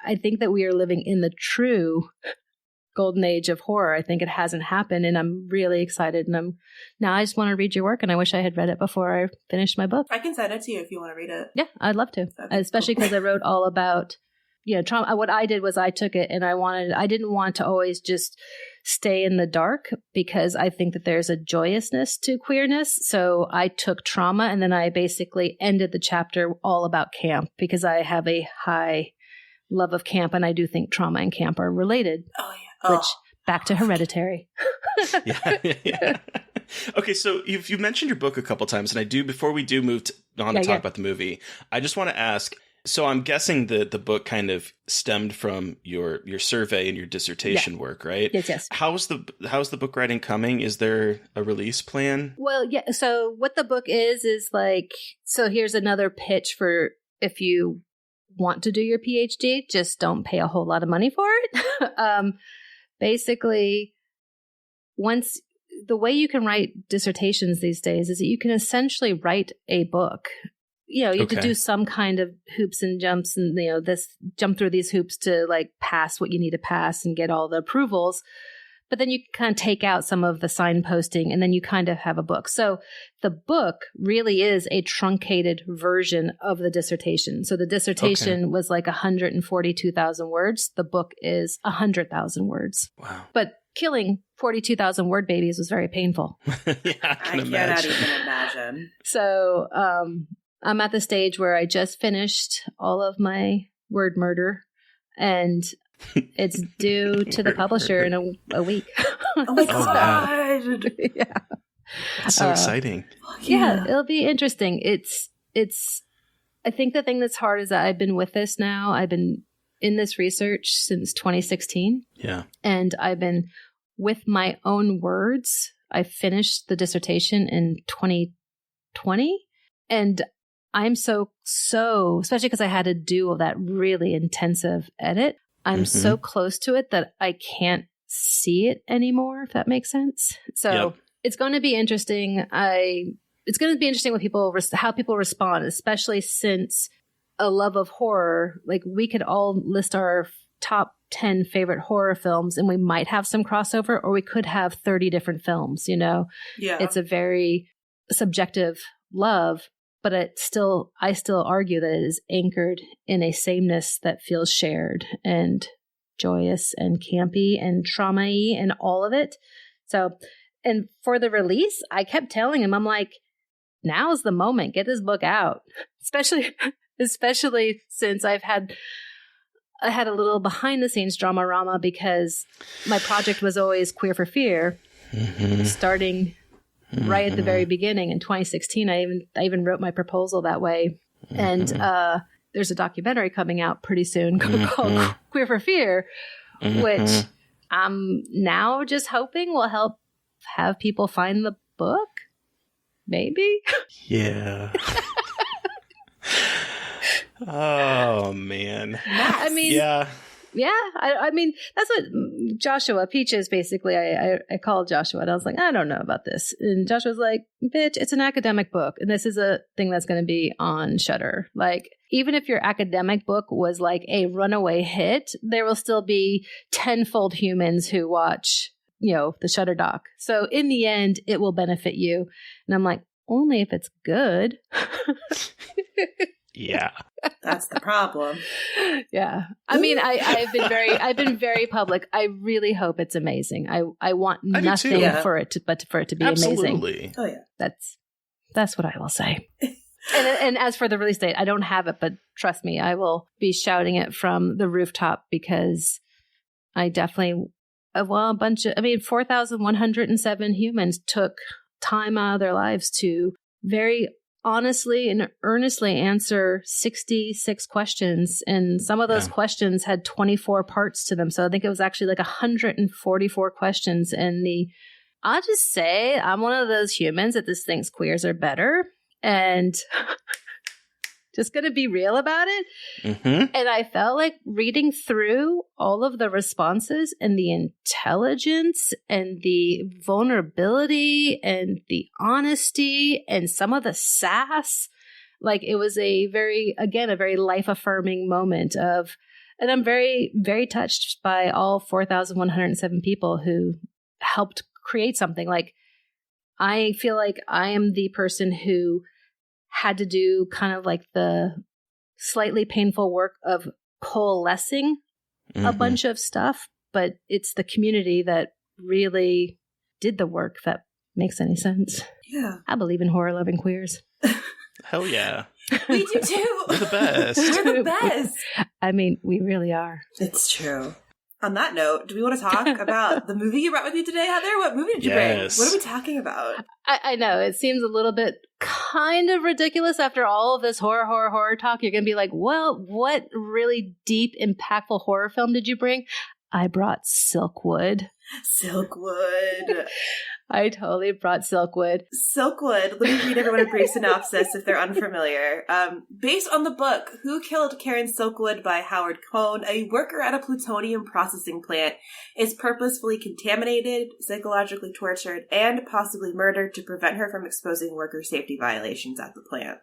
I think that we are living in the true golden age of horror. I think it hasn't happened, and I'm really excited. And I just want to read your work, and I wish I had read it before I finished my book. I can send it to you if you want to read it. Yeah, I'd love to, especially because I wrote all about trauma. What I did was I took it, and I didn't want to always just stay in the dark, because I think that there's a joyousness to queerness. So I took trauma, and then I basically ended the chapter all about camp, because I have a high love of camp, and I do think trauma and camp are related. Oh, yeah. Which, back to Hereditary. Yeah. Okay, so you've mentioned your book a couple times, and I do, before we do move on to talk about the movie, I just want to ask, so I'm guessing that the book kind of stemmed from your survey and your dissertation work, right? Yes. How's the book writing coming? Is there a release plan? Well, yeah. So what the book is so here's another pitch for if you want to do your PhD, just don't pay a whole lot of money for it. Basically, the way you can write dissertations these days is that you can essentially write a book. You have to do some kind of hoops and jumps, and jump through these hoops to pass what you need to pass and get all the approvals. But then you kind of take out some of the signposting, and then you kind of have a book. So the book really is a truncated version of the dissertation. So the dissertation was 142,000 words. The book is 100,000 words. Wow. But killing 42,000 word babies was very painful. Yeah, I cannot even imagine. So I'm at the stage where I just finished all of my word murder, and it's due to the publisher in a week. Oh my God. Yeah. That's so exciting. Yeah, it'll be interesting. It's I think the thing that's hard is that I've been with this now. I've been in this research since 2016. Yeah. And I've been with my own words. I finished the dissertation in 2020, and I'm so especially because I had to do that really intensive edit. I'm so close to it that I can't see it anymore, if that makes sense. So it's going to be interesting. It's going to be interesting how people respond, especially since a love of horror, like we could all list our top 10 favorite horror films and we might have some crossover, or we could have 30 different films, you know? Yeah. It's a very subjective love, but I still argue that it is anchored in a sameness that feels shared and joyous and campy and trauma-y and all of it. So, and for the release, I kept telling him, I'm like, now's the moment, get this book out. Especially since I had a little behind the scenes drama-rama, because my project was always Queer for Fear, starting right at the very beginning in 2016. I even wrote my proposal that way. And there's a documentary coming out pretty soon called Queer for Fear, which I'm now just hoping will help have people find the book. Maybe. Yeah. Oh, man. I mean, yeah. Yeah. I mean, that's what Joshua, Peaches, basically, I called Joshua and I was like, I don't know about this. And Joshua's like, bitch, it's an academic book. And this is a thing that's going to be on Shudder. Like, even if your academic book was like a runaway hit, there will still be tenfold humans who watch, you know, the Shudder doc. So in the end, it will benefit you. And I'm like, only if it's good. Yeah. That's the problem. Yeah. I mean, I've been very public. I really hope it's amazing. I want nothing for it to be Absolutely. amazing. Oh yeah. That's what I will say. And as for the release date, I don't have it, but trust me, I will be shouting it from the rooftop, because I definitely 4,107 humans took time out of their lives to very honestly and earnestly answer 66 questions. And some of those questions had 24 parts to them. So I think it was actually like 144 questions. And I'll just say I'm one of those humans that just thinks queers are better. And just going to be real about it. Mm-hmm. And I felt like reading through all of the responses and the intelligence and the vulnerability and the honesty and some of the sass, like it was a very life-affirming moment of, and I'm very, very touched by all 4,107 people who helped create something. Like, I feel like I am the person who had to do kind of like the slightly painful work of coalescing a bunch of stuff, but it's the community that really did the work that makes any sense. Yeah. I believe in horror-loving queers. Hell yeah. We do too. We're the best. We're the best. I mean, we really are. It's true. On that note, do we want to talk about the movie you brought with you today, Heather? What movie did you bring? What are we talking about? I know, it seems a little bit kind of ridiculous after all of this horror talk. You're going to be like, well, what really deep, impactful horror film did you bring? I brought Silkwood. Silkwood. I totally brought Silkwood. Silkwood, let me read everyone a brief synopsis if they're unfamiliar. Based on the book Who Killed Karen Silkwood by Howard Cohn, a worker at a plutonium processing plant is purposefully contaminated, psychologically tortured, and possibly murdered to prevent her from exposing worker safety violations at the plant.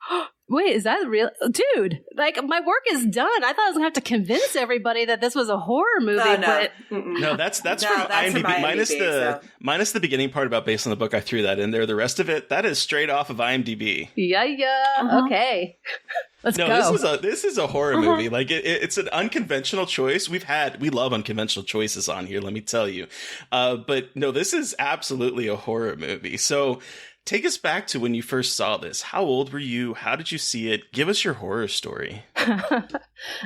Wait, is that real? Dude, like, my work is done. I thought I was going to have to convince everybody that this was a horror movie, but... No, that's from IMDb. Minus the beginning part about based on the book. I threw that in there. The rest of it, that is straight off of IMDb. Yeah. Okay. Let's go. This is a horror movie. Like, it's an unconventional choice. We love unconventional choices on here, let me tell you. But no, this is absolutely a horror movie. So... take us back to when you first saw this. How old were you? How did you see it? Give us your horror story.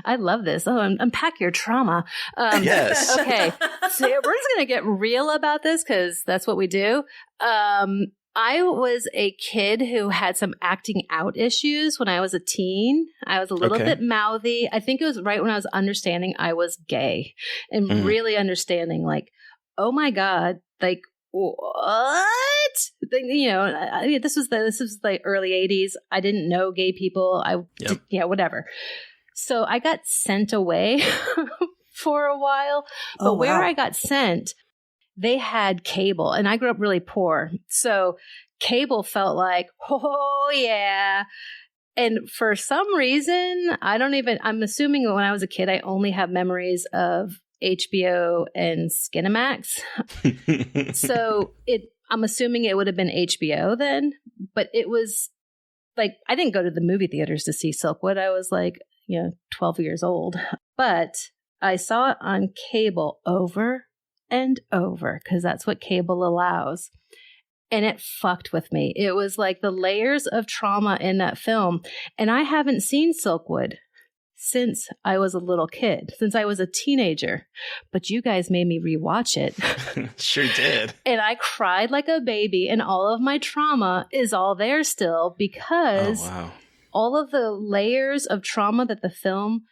I love this. Oh, unpack your trauma. Yes. Okay. So we're just going to get real about this because that's what we do. I was a kid who had some acting out issues when I was a teen. I was a little bit mouthy. I think it was right when I was understanding I was gay and really understanding, like, oh my God, like, what? You know, this was the early 80s. I didn't know gay people. Whatever. So I got sent away for a while. But where I got sent, they had cable, and I grew up really poor. So cable felt like, oh yeah, And for some reason, I'm assuming when I was a kid, I only have memories of HBO and Skinamax. So I'm assuming it would have been HBO then, but it was like, I didn't go to the movie theaters to see Silkwood. I was like, 12 years old, but I saw it on cable over and over because that's what cable allows. And it fucked with me. It was like the layers of trauma in that film. And I haven't seen Silkwood since I was a little kid, since I was a teenager. But you guys made me rewatch it. Sure did. And I cried like a baby. And all of my trauma is all there still because all of the layers of trauma that the film,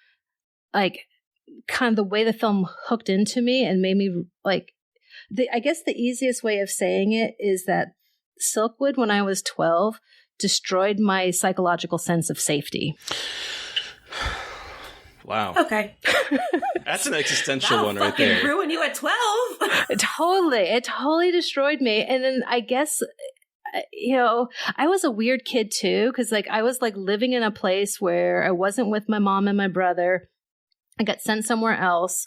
like kind of the way the film hooked into me and made me like, I guess the easiest way of saying it is that Silkwood, when I was 12, destroyed my psychological sense of safety. Wow. Okay. That's an existential one right there. Ruin you at 12. It totally destroyed me. And then I guess, I was a weird kid too, because like I was like living in a place where I wasn't with my mom and my brother. I got sent somewhere else.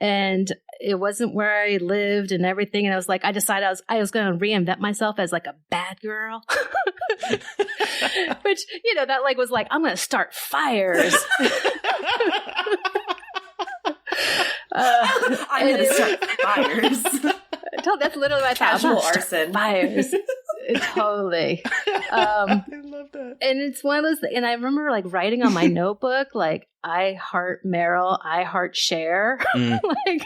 And it wasn't where I lived and everything. And I was like, I decided I was going to reinvent myself as like a bad girl. Which, that like was like, I'm going to start fires. I'm going to start fires. That's literally my casual arson. Fires. Totally. I love that. And it's one of those, and I remember like writing on my notebook, like, I heart Meryl, I heart Cher. Like,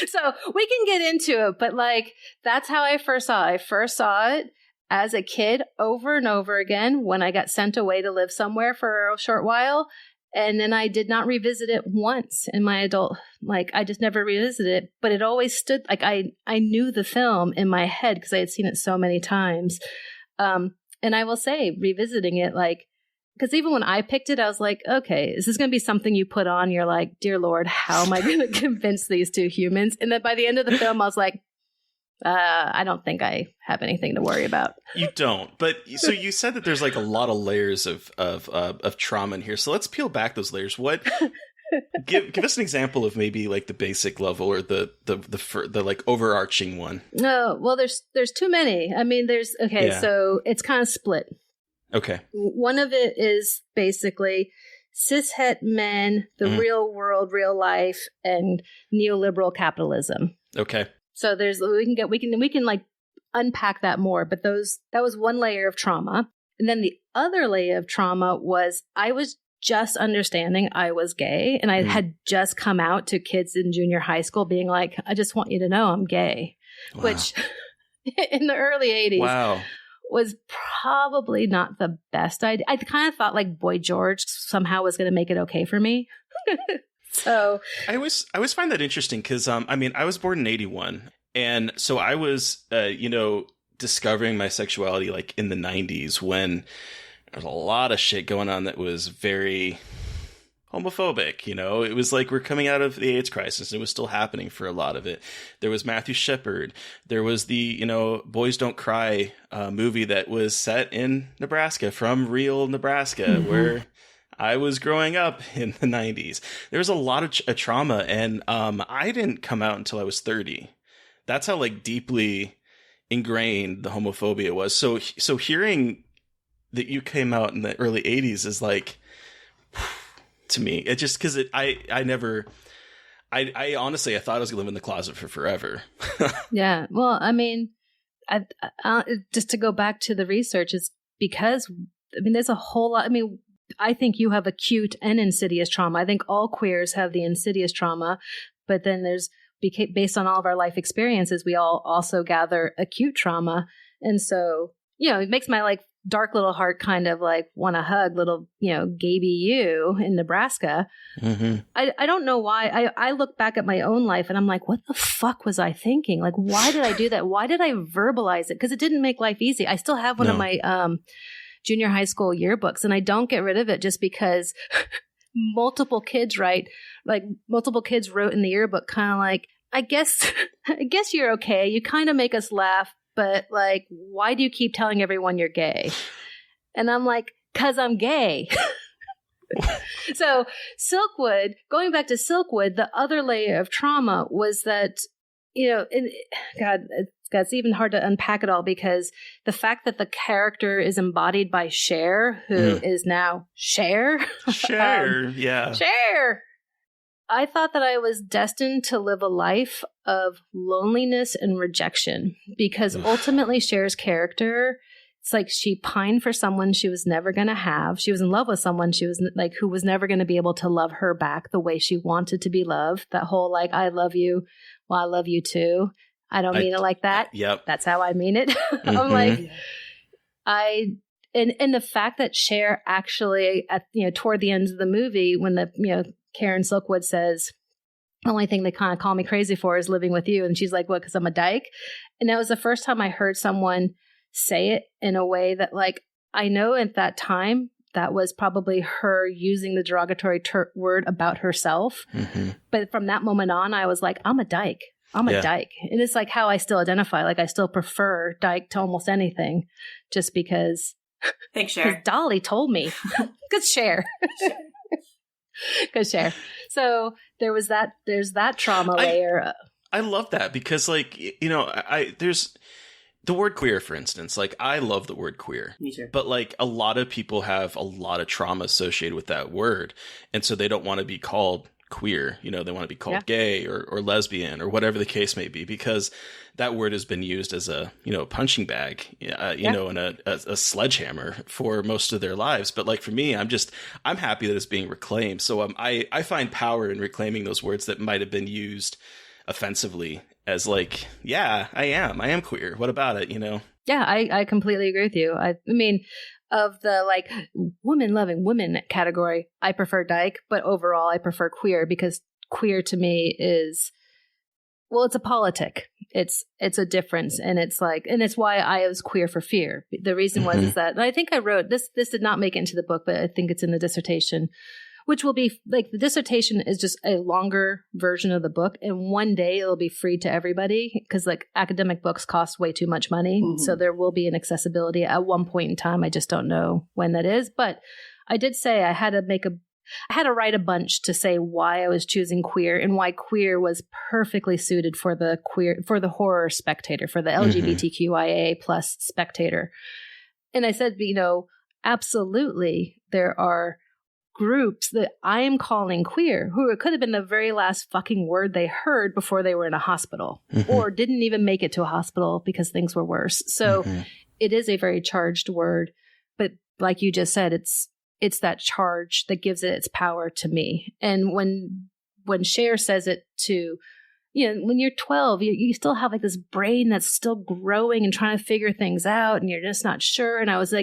so we can get into it, but like, that's how I first saw it. I first saw it as a kid over and over again when I got sent away to live somewhere for a short while. And then I did not revisit it once in my adult, like I just never revisited it, but it always stood, like I knew the film in my head because I had seen it so many times. And I will say, revisiting it, like, because even when I picked it, I was like, okay, is this going to be something you put on? You're like, dear Lord, how am I going to convince these two humans? And then by the end of the film, I was like, I don't think I have anything to worry about. You don't, but so you said that there's like a lot of layers of trauma in here. So let's peel back those layers. What? Give us an example of maybe like the basic level or the like overarching one. No, well, there's too many. I mean, so it's kind of split. Okay. One of it is basically cishet men, the real world, real life, and neoliberal capitalism. Okay. So we can like unpack that more, but that was one layer of trauma. And then the other layer of trauma was I was just understanding I was gay, and I had just come out to kids in junior high school being like, I just want you to know I'm gay, which in the early 80s was probably not the best idea. I kind of thought like Boy George somehow was going to make it okay for me. So I always find that interesting because I mean, I was born in 81, and so I was discovering my sexuality like in the 90s when there was a lot of shit going on that was very homophobic. It was like we're coming out of the AIDS crisis. It was still happening for a lot of it. There was Matthew Shepard. There was the Boys Don't Cry movie that was set in Nebraska, from real Nebraska, where I was growing up in the 90s. There was a lot of trauma, and I didn't come out until I was 30. That's how like deeply ingrained the homophobia was. So hearing that you came out in the early 80s is like, to me, it just because I honestly, I thought I was gonna live in the closet for forever. Yeah. Well, I mean, I just to go back to the research, is because there's a whole lot. I think you have acute and insidious trauma. I think all queers have the insidious trauma, but then there's, based on all of our life experiences, we all also gather acute trauma. And so, it makes my like dark little heart kind of like want to hug little, Gaby you in Nebraska. I don't know why. I look back at my own life and I'm like, what the fuck was I thinking? Like, why did I do that? Why did I verbalize it? Because it didn't make life easy. I still have one of my junior high school yearbooks, and I don't get rid of it just because multiple kids wrote in the yearbook kind of like, I guess you're okay. You kind of make us laugh, but like, why do you keep telling everyone you're gay? And I'm like, 'cause I'm gay. So Silkwood, going back to Silkwood, the other layer of trauma was that, it's even hard to unpack it all, because the fact that the character is embodied by Cher, who is now Cher. Cher, yeah. Cher! I thought that I was destined to live a life of loneliness and rejection, because ultimately Cher's character, it's like she pined for someone she was never going to have. She was in love with someone who was never going to be able to love her back the way she wanted to be loved. That whole I love you, well, I love you too. I don't mean it like that. Yep. That's how I mean it. I'm and the fact that Cher actually toward the end of the movie, when Karen Silkwood says, the only thing they kind of call me crazy for is living with you. And she's like, what, because I'm a dyke? And that was the first time I heard someone say it in a way that, I know at that time that was probably her using the derogatory word about herself. Mm-hmm. But from that moment on, I was like, I'm a dyke. I'm a dyke. And it's like how I still identify. I still prefer dyke to almost anything, just because. Thanks, Cher. Because Dolly told me. Because Cher. Because Cher. So there's that trauma layer. I love that because, there's the word queer, for instance. I love the word queer. Me too. But, a lot of people have a lot of trauma associated with that word. And so they don't want to be called queer. They want to be called gay or lesbian or whatever the case may be, because that word has been used as a punching bag, and a sledgehammer for most of their lives. But for me, I'm happy that it's being reclaimed. So I find power in reclaiming those words that might have been used offensively as I am queer. What about it? Yeah, I completely agree with you. I mean, of the woman loving women category, I prefer dyke, but overall I prefer queer, because queer to me is, it's a politic. It's a difference. And it's and it's why I was queer for fear. The reason was is that, and I think I wrote this did not make it into the book, but I think it's in the dissertation, which will be the dissertation is just a longer version of the book. And one day it'll be free to everybody, because academic books cost way too much money. Mm-hmm. So there will be an accessibility at one point in time. I just don't know when that is. But I did say I had to write a bunch to say why I was choosing queer, and why queer was perfectly suited for the horror spectator, for the LGBTQIA plus spectator. And I said, absolutely, there are groups that I am calling queer who it could have been the very last fucking word they heard before they were in a hospital, or didn't even make it to a hospital because things were worse. So it is a very charged word, but like you just said, it's that charge that gives it its power to me. And when Cher says it to, when you're 12, you still have this brain that's still growing and trying to figure things out, and you're just not sure. And I was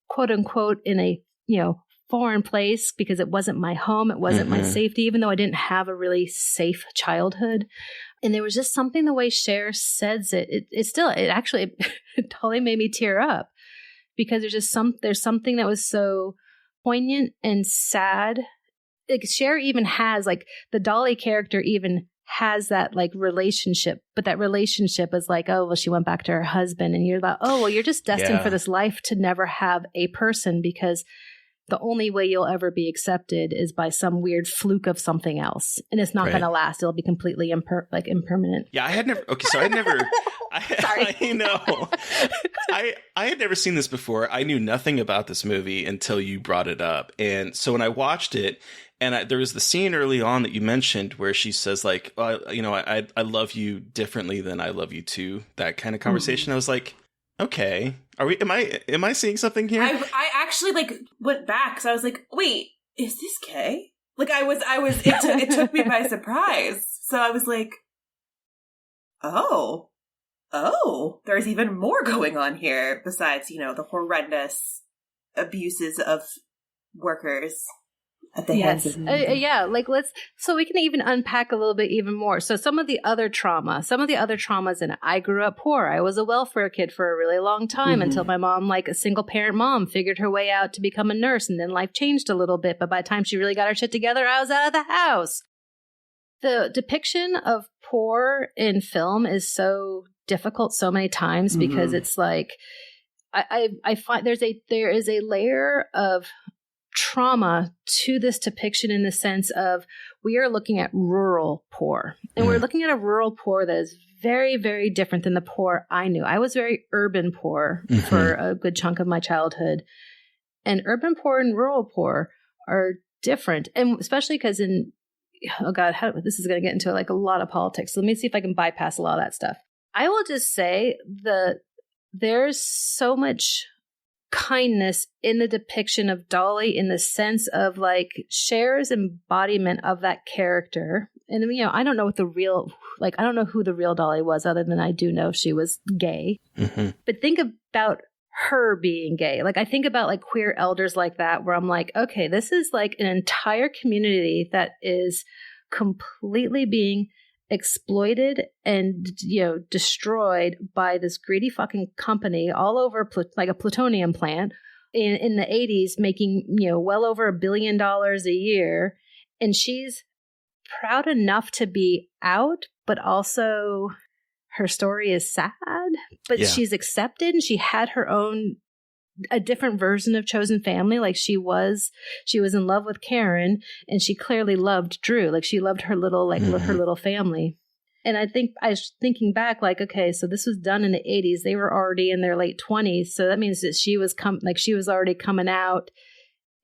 quote unquote, in a, foreign place, because it wasn't my home. It wasn't my safety, even though I didn't have a really safe childhood. And there was just something, the way Cher says it, it totally made me tear up, because there's something that was so poignant and sad. Cher even has the Dolly character even has that relationship, but that relationship is she went back to her husband, and you're you're just destined for this life to never have a person, because the only way you'll ever be accepted is by some weird fluke of something else. And it's not going to last. It'll be completely impermanent. Yeah, I had never, Sorry. I know. I had never seen this before. I knew nothing about this movie until you brought it up. And so when I watched it, and there was the scene early on that you mentioned where she says I love you differently than I love you too. That kind of conversation. I was like, okay, am I seeing something here? I actually went back, because I was like, wait, is this gay? It took me by surprise. So I was like, oh, there's even more going on here besides, the horrendous abuses of workers at the hands of so we can even unpack a little bit even more. So some of the other traumas, and I grew up poor. I was a welfare kid for a really long time until my mom, a single parent mom, figured her way out to become a nurse, and then life changed a little bit. But by the time she really got her shit together, I was out of the house. The depiction of poor in film is so difficult so many times, because it's I find there is a layer of trauma to this depiction in the sense of we are looking at rural poor, and we're looking at a rural poor that is very, very different than the poor I knew. I was very urban poor for a good chunk of my childhood, and urban poor and rural poor are different, and especially because this is going to get into like a lot of politics. So let me see if I can bypass a lot of that stuff. I will just say there's so much kindness in the depiction of Dolly in the sense of like Cher's embodiment of that character. And I don't know who the real Dolly was, other than I do know she was gay. But think about her being gay. Like I think about like queer elders like that, where I'm like, okay, this is like an entire community that is completely being exploited and destroyed by this greedy fucking company all over like a plutonium plant in the 80s, making well over $1 billion a year, and she's proud enough to be out, but also her story is sad, but she's accepted, and she had a different version of chosen family. Like she was in love with Karen, and she clearly loved Drew. Like she loved her little her little family. And I think I was thinking back, like, okay, so this was done in the 80s. They were already in their late 20s, so that means that she was already coming out.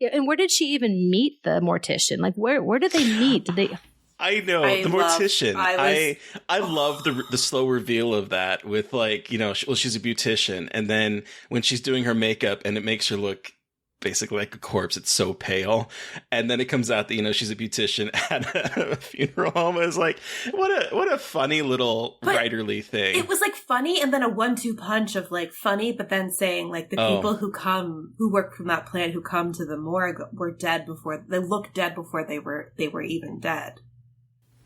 And where did she even meet the mortician? Like where did they meet? Did they? I know the mortician. I love the slow reveal of that with like, she's a beautician, and then when she's doing her makeup and it makes her look basically like a corpse, it's so pale, and then it comes out that she's a beautician at a funeral home. I was like, what a funny little writerly thing. It was like funny, and then a 1-2 punch of like funny, but then saying like the people who work from that plant who come to the morgue were dead before they looked dead before they were even dead.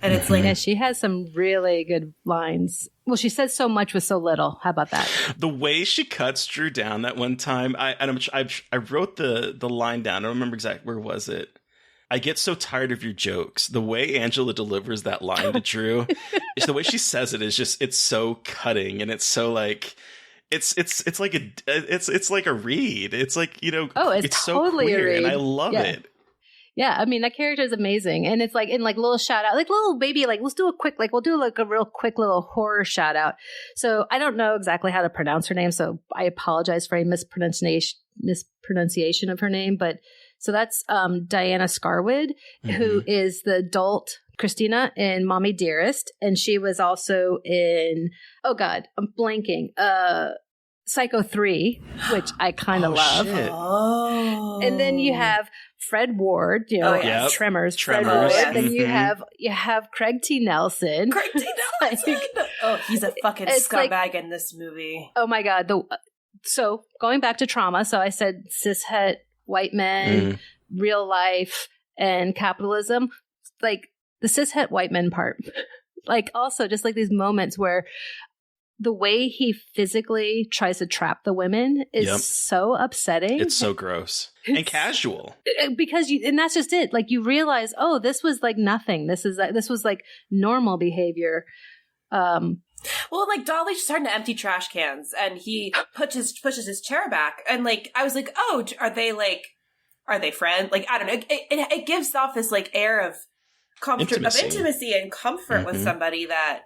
And it's like, she has some really good lines. Well, she says so much with so little. How about that? The way she cuts Drew down that one time, I wrote the line down. I don't remember exactly where was it. I get so tired of your jokes. The way Angela delivers that line to Drew, the way she says it is just, it's so cutting, and it's so like, it's like a read. It's like, it's totally so queer, a read. And I love it. Yeah, I mean, that character is amazing. And it's like, in like little shout out, like little baby, like let's do a quick, like we'll do like a real quick little horror shout out. So I don't know exactly how to pronounce her name, so I apologize for a mispronunciation of her name. But so that's Diana Scarwood, who is the adult Christina in Mommy Dearest. And she was also in, oh God, I'm blanking. Psycho 3, which I kind of love. Shit. Oh. And then you have Fred Ward, Tremors. Fred Ward. Yes. Then you have Craig T. Nelson. Craig T. Nelson. He's a fucking scumbag in this movie. Oh my God. So going back to trauma, so I said cishet white men, real life, and capitalism. Like the cishet white men part. Like also just like these moments where the way he physically tries to trap the women is so upsetting. It's so gross and casual. Because and that's just it. Like you realize, oh, this was like nothing. This was like normal behavior. Well, like Dolly's just starting to empty trash cans, and he pushes his chair back, and like I was like, oh, are they friends? Like I don't know. It gives off this like air of intimacy and comfort with somebody that.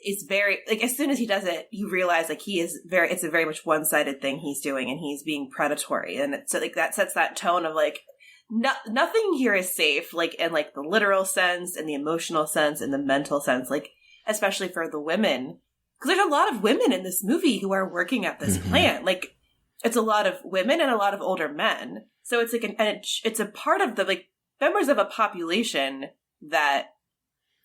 Is very like as soon as he does it, you realize like it's a very much one-sided thing he's doing, and he's being predatory, and so like that sets that tone of like nothing here is safe, like in like the literal sense and the emotional sense and the mental sense, like especially for the women, because there's a lot of women in this movie who are working at this plant. Like it's a lot of women and a lot of older men, so it's like it's a part of the like members of a population that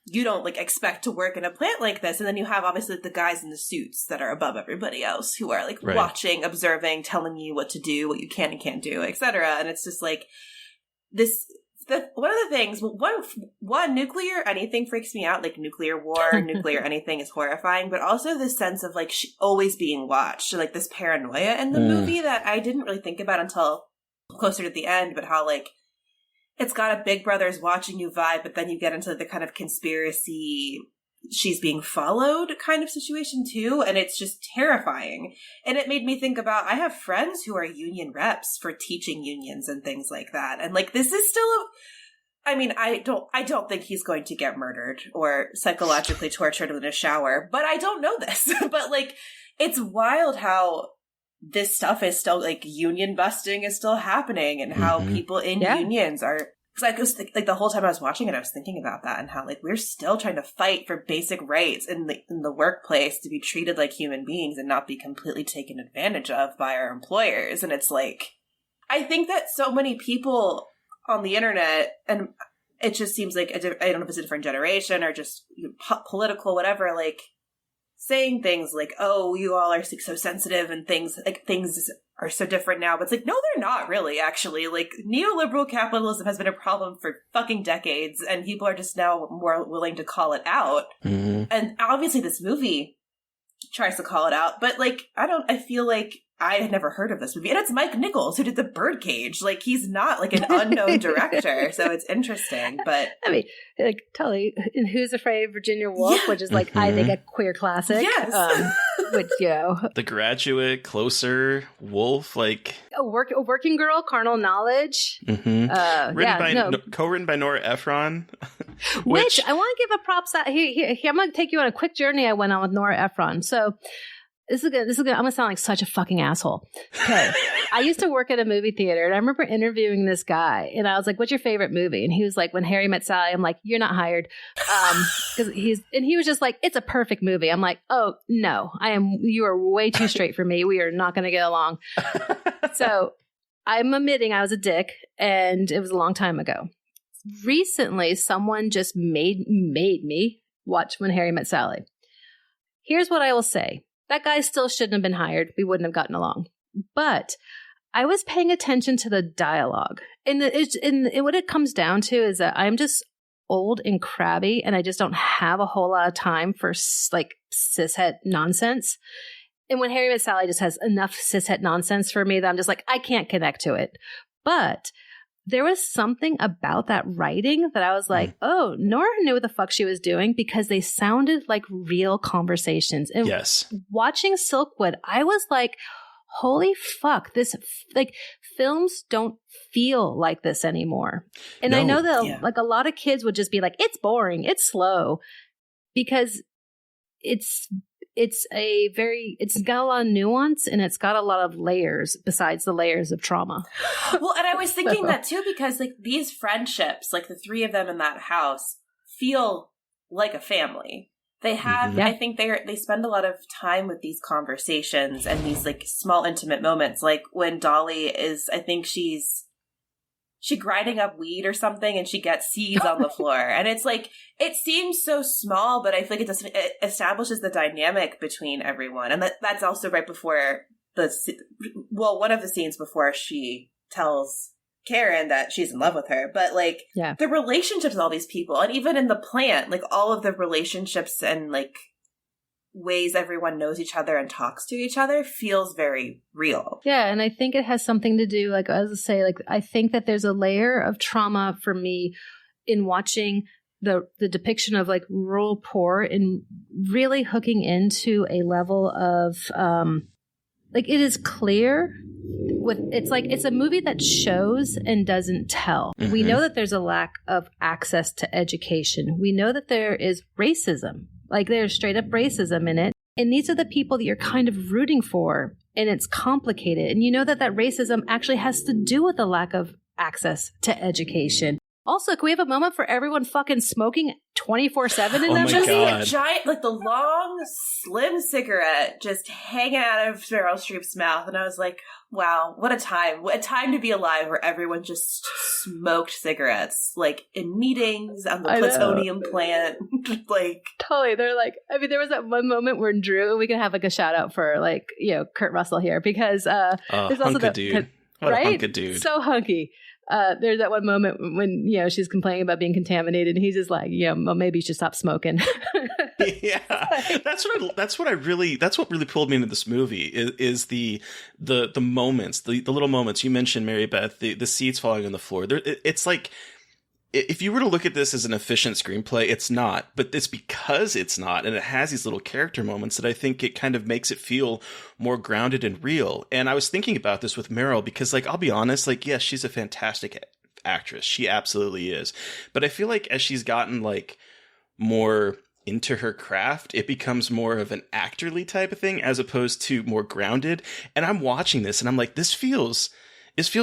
you don't like expect to work in a plant like this. And then you have obviously the guys in the suits that are above everybody else who are like watching, observing, telling you what to do, what you can and can't do, etc. And it's just like one of the things, one nuclear anything freaks me out, like nuclear war, nuclear anything is horrifying, but also this sense of like always being watched, like this paranoia in the movie that I didn't really think about until closer to the end, but how like it's got a Big Brother's watching you vibe, but then you get into the kind of conspiracy she's being followed kind of situation too. And it's just terrifying. And it made me think about, I have friends who are union reps for teaching unions and things like that. And like, this is still I don't think he's going to get murdered or psychologically tortured in a shower, but I don't know this. But like, it's wild how this stuff is still, like, union busting is still happening, and how people in unions are, because like the whole time I was watching it, I was thinking about that, and how like we're still trying to fight for basic rights in the workplace, to be treated like human beings and not be completely taken advantage of by our employers. And it's like, I think that so many people on the internet, and it just seems like, I don't know if it's a different generation or just political, whatever, like saying things like, oh, you all are so sensitive and things are so different now. But it's like, no, they're not really, actually. Like, neoliberal capitalism has been a problem for fucking decades, and people are just now more willing to call it out. And obviously this movie tries to call it out, but like, I feel like I had never heard of this movie. And it's Mike Nichols who did The Birdcage. Like, he's not like an unknown director. So it's interesting. But I mean, like, totally. And Who's Afraid of Virginia Woolf, which is like, I think, a queer classic. Yes. Which, you know. The Graduate, Closer, Wolf, like. A Working Girl, Carnal Knowledge. Co-written by Nora Ephron. Which I want to give a props out. Here, I'm going to take you on a quick journey I went on with Nora Ephron. So, This is good. I'm going to sound like such a fucking asshole. Okay. I used to work at a movie theater, and I remember interviewing this guy, and I was like, what's your favorite movie? And he was like, When Harry Met Sally. I'm like, you're not hired. And he was just like, it's a perfect movie. I'm like, oh, no, you are way too straight for me. We are not going to get along. So I'm admitting I was a dick, and it was a long time ago. Recently, someone just made me watch When Harry Met Sally. Here's what I will say. That guy still shouldn't have been hired. We wouldn't have gotten along. But I was paying attention to the dialogue. And what it comes down to is that I'm just old and crabby, and I just don't have a whole lot of time for like cishet nonsense. And When Harry Met Sally just has enough cishet nonsense for me that I'm just like, I can't connect to it. But there was something about that writing that I was like, oh, Nora knew what the fuck she was doing, because they sounded like real conversations. And watching Silkwood, I was like, holy fuck, this, like, films don't feel like this anymore. And I know that like a lot of kids would just be like, it's boring, it's slow, because it's got a lot of nuance, and it's got a lot of layers besides the layers of trauma. Well, and I was thinking that too, because like these friendships, like the three of them in that house, feel like a family. They have, I think they spend a lot of time with these conversations and these like small intimate moments. Like when Dolly is, I think she grinding up weed or something, and she gets seeds on the floor. And it's like, it seems so small, but I feel like it establishes the dynamic between everyone. And that's also right before one of the scenes before she tells Karen that she's in love with her. But like, the relationships with all these people, and even in the plant, like all of the relationships and like ways everyone knows each other and talks to each other feels very real. Yeah, and I think it has something to do, like, as I say, like, I think that there's a layer of trauma for me in watching the depiction of like rural poor, and really hooking into a level of like, it is clear with, it's like, it's a movie that shows and doesn't tell. We know that there's a lack of access to education. We know that there is racism. Like, there's straight up racism in it. And these are the people that you're kind of rooting for. And it's complicated. And you know that racism actually has to do with the lack of access to education. Also, can we have a moment for everyone fucking smoking 24/7 in that movie? A giant, like the long, slim cigarette just hanging out of Meryl Streep's mouth. And I was like, wow, what a time. What a time to be alive, where everyone just smoked cigarettes, like in meetings on the plutonium plant. Like, totally. They're like, I mean, there was that one moment where Drew, we can have like a shout out for like, you know, Kurt Russell here, because there's also the dude. What a hunk of dude. So hunky. There's that one moment when, you know, she's complaining about being contaminated, and he's just like, yeah, well, maybe you should stop smoking. Yeah, that's what really pulled me into this movie is the moments, the little moments. You mentioned, Mary Beth, the seeds falling on the floor. It's like, if you were to look at this as an efficient screenplay, it's not. But it's because it's not, and it has these little character moments that I think it kind of makes it feel more grounded and real. And I was thinking about this with Meryl because, like, I'll be honest, like, yes, she's a fantastic actress. She absolutely is. But I feel like as she's gotten, like, more into her craft, it becomes more of an actorly type of thing as opposed to more grounded. And I'm watching this and I'm like, this feels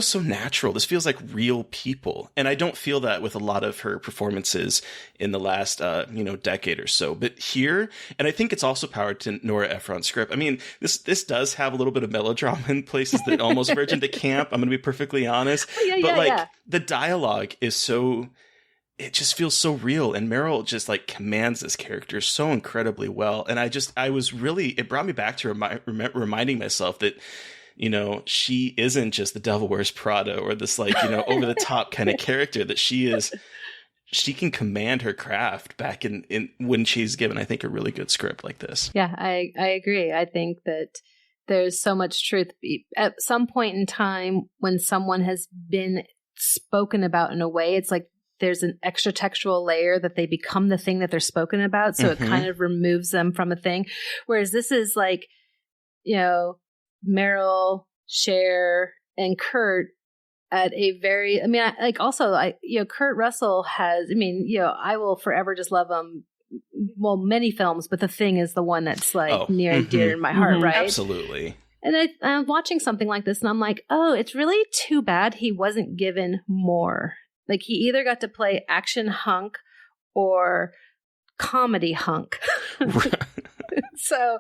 so natural. This feels like real people. And I don't feel that with a lot of her performances in the last, decade or so. But here, and I think it's also powered to Nora Ephron's script. I mean, this does have a little bit of melodrama in places that almost verge into camp. I'm going to be perfectly honest. The dialogue is so, it just feels so real. And Meryl just like commands this character so incredibly well. And it brought me back to reminding myself that, you know, she isn't just the Devil Wears Prada or this, like, you know, over the top kind of character, that she can command her craft back in when she's given, I think, a really good script like this. Yeah, I agree. I think that there's so much truth. At some point in time when someone has been spoken about in a way, it's like there's an extra textual layer that they become the thing that they're spoken about. So it kind of removes them from a thing. Whereas this is like, you know, Meryl, Cher, and Kurt at a very, Kurt Russell has, I will forever just love him. Well, many films, but The Thing is the one that's like near and dear in my heart, right? Absolutely. And I'm watching something like this and I'm like, oh, it's really too bad he wasn't given more. Like, he either got to play action hunk or comedy hunk. So,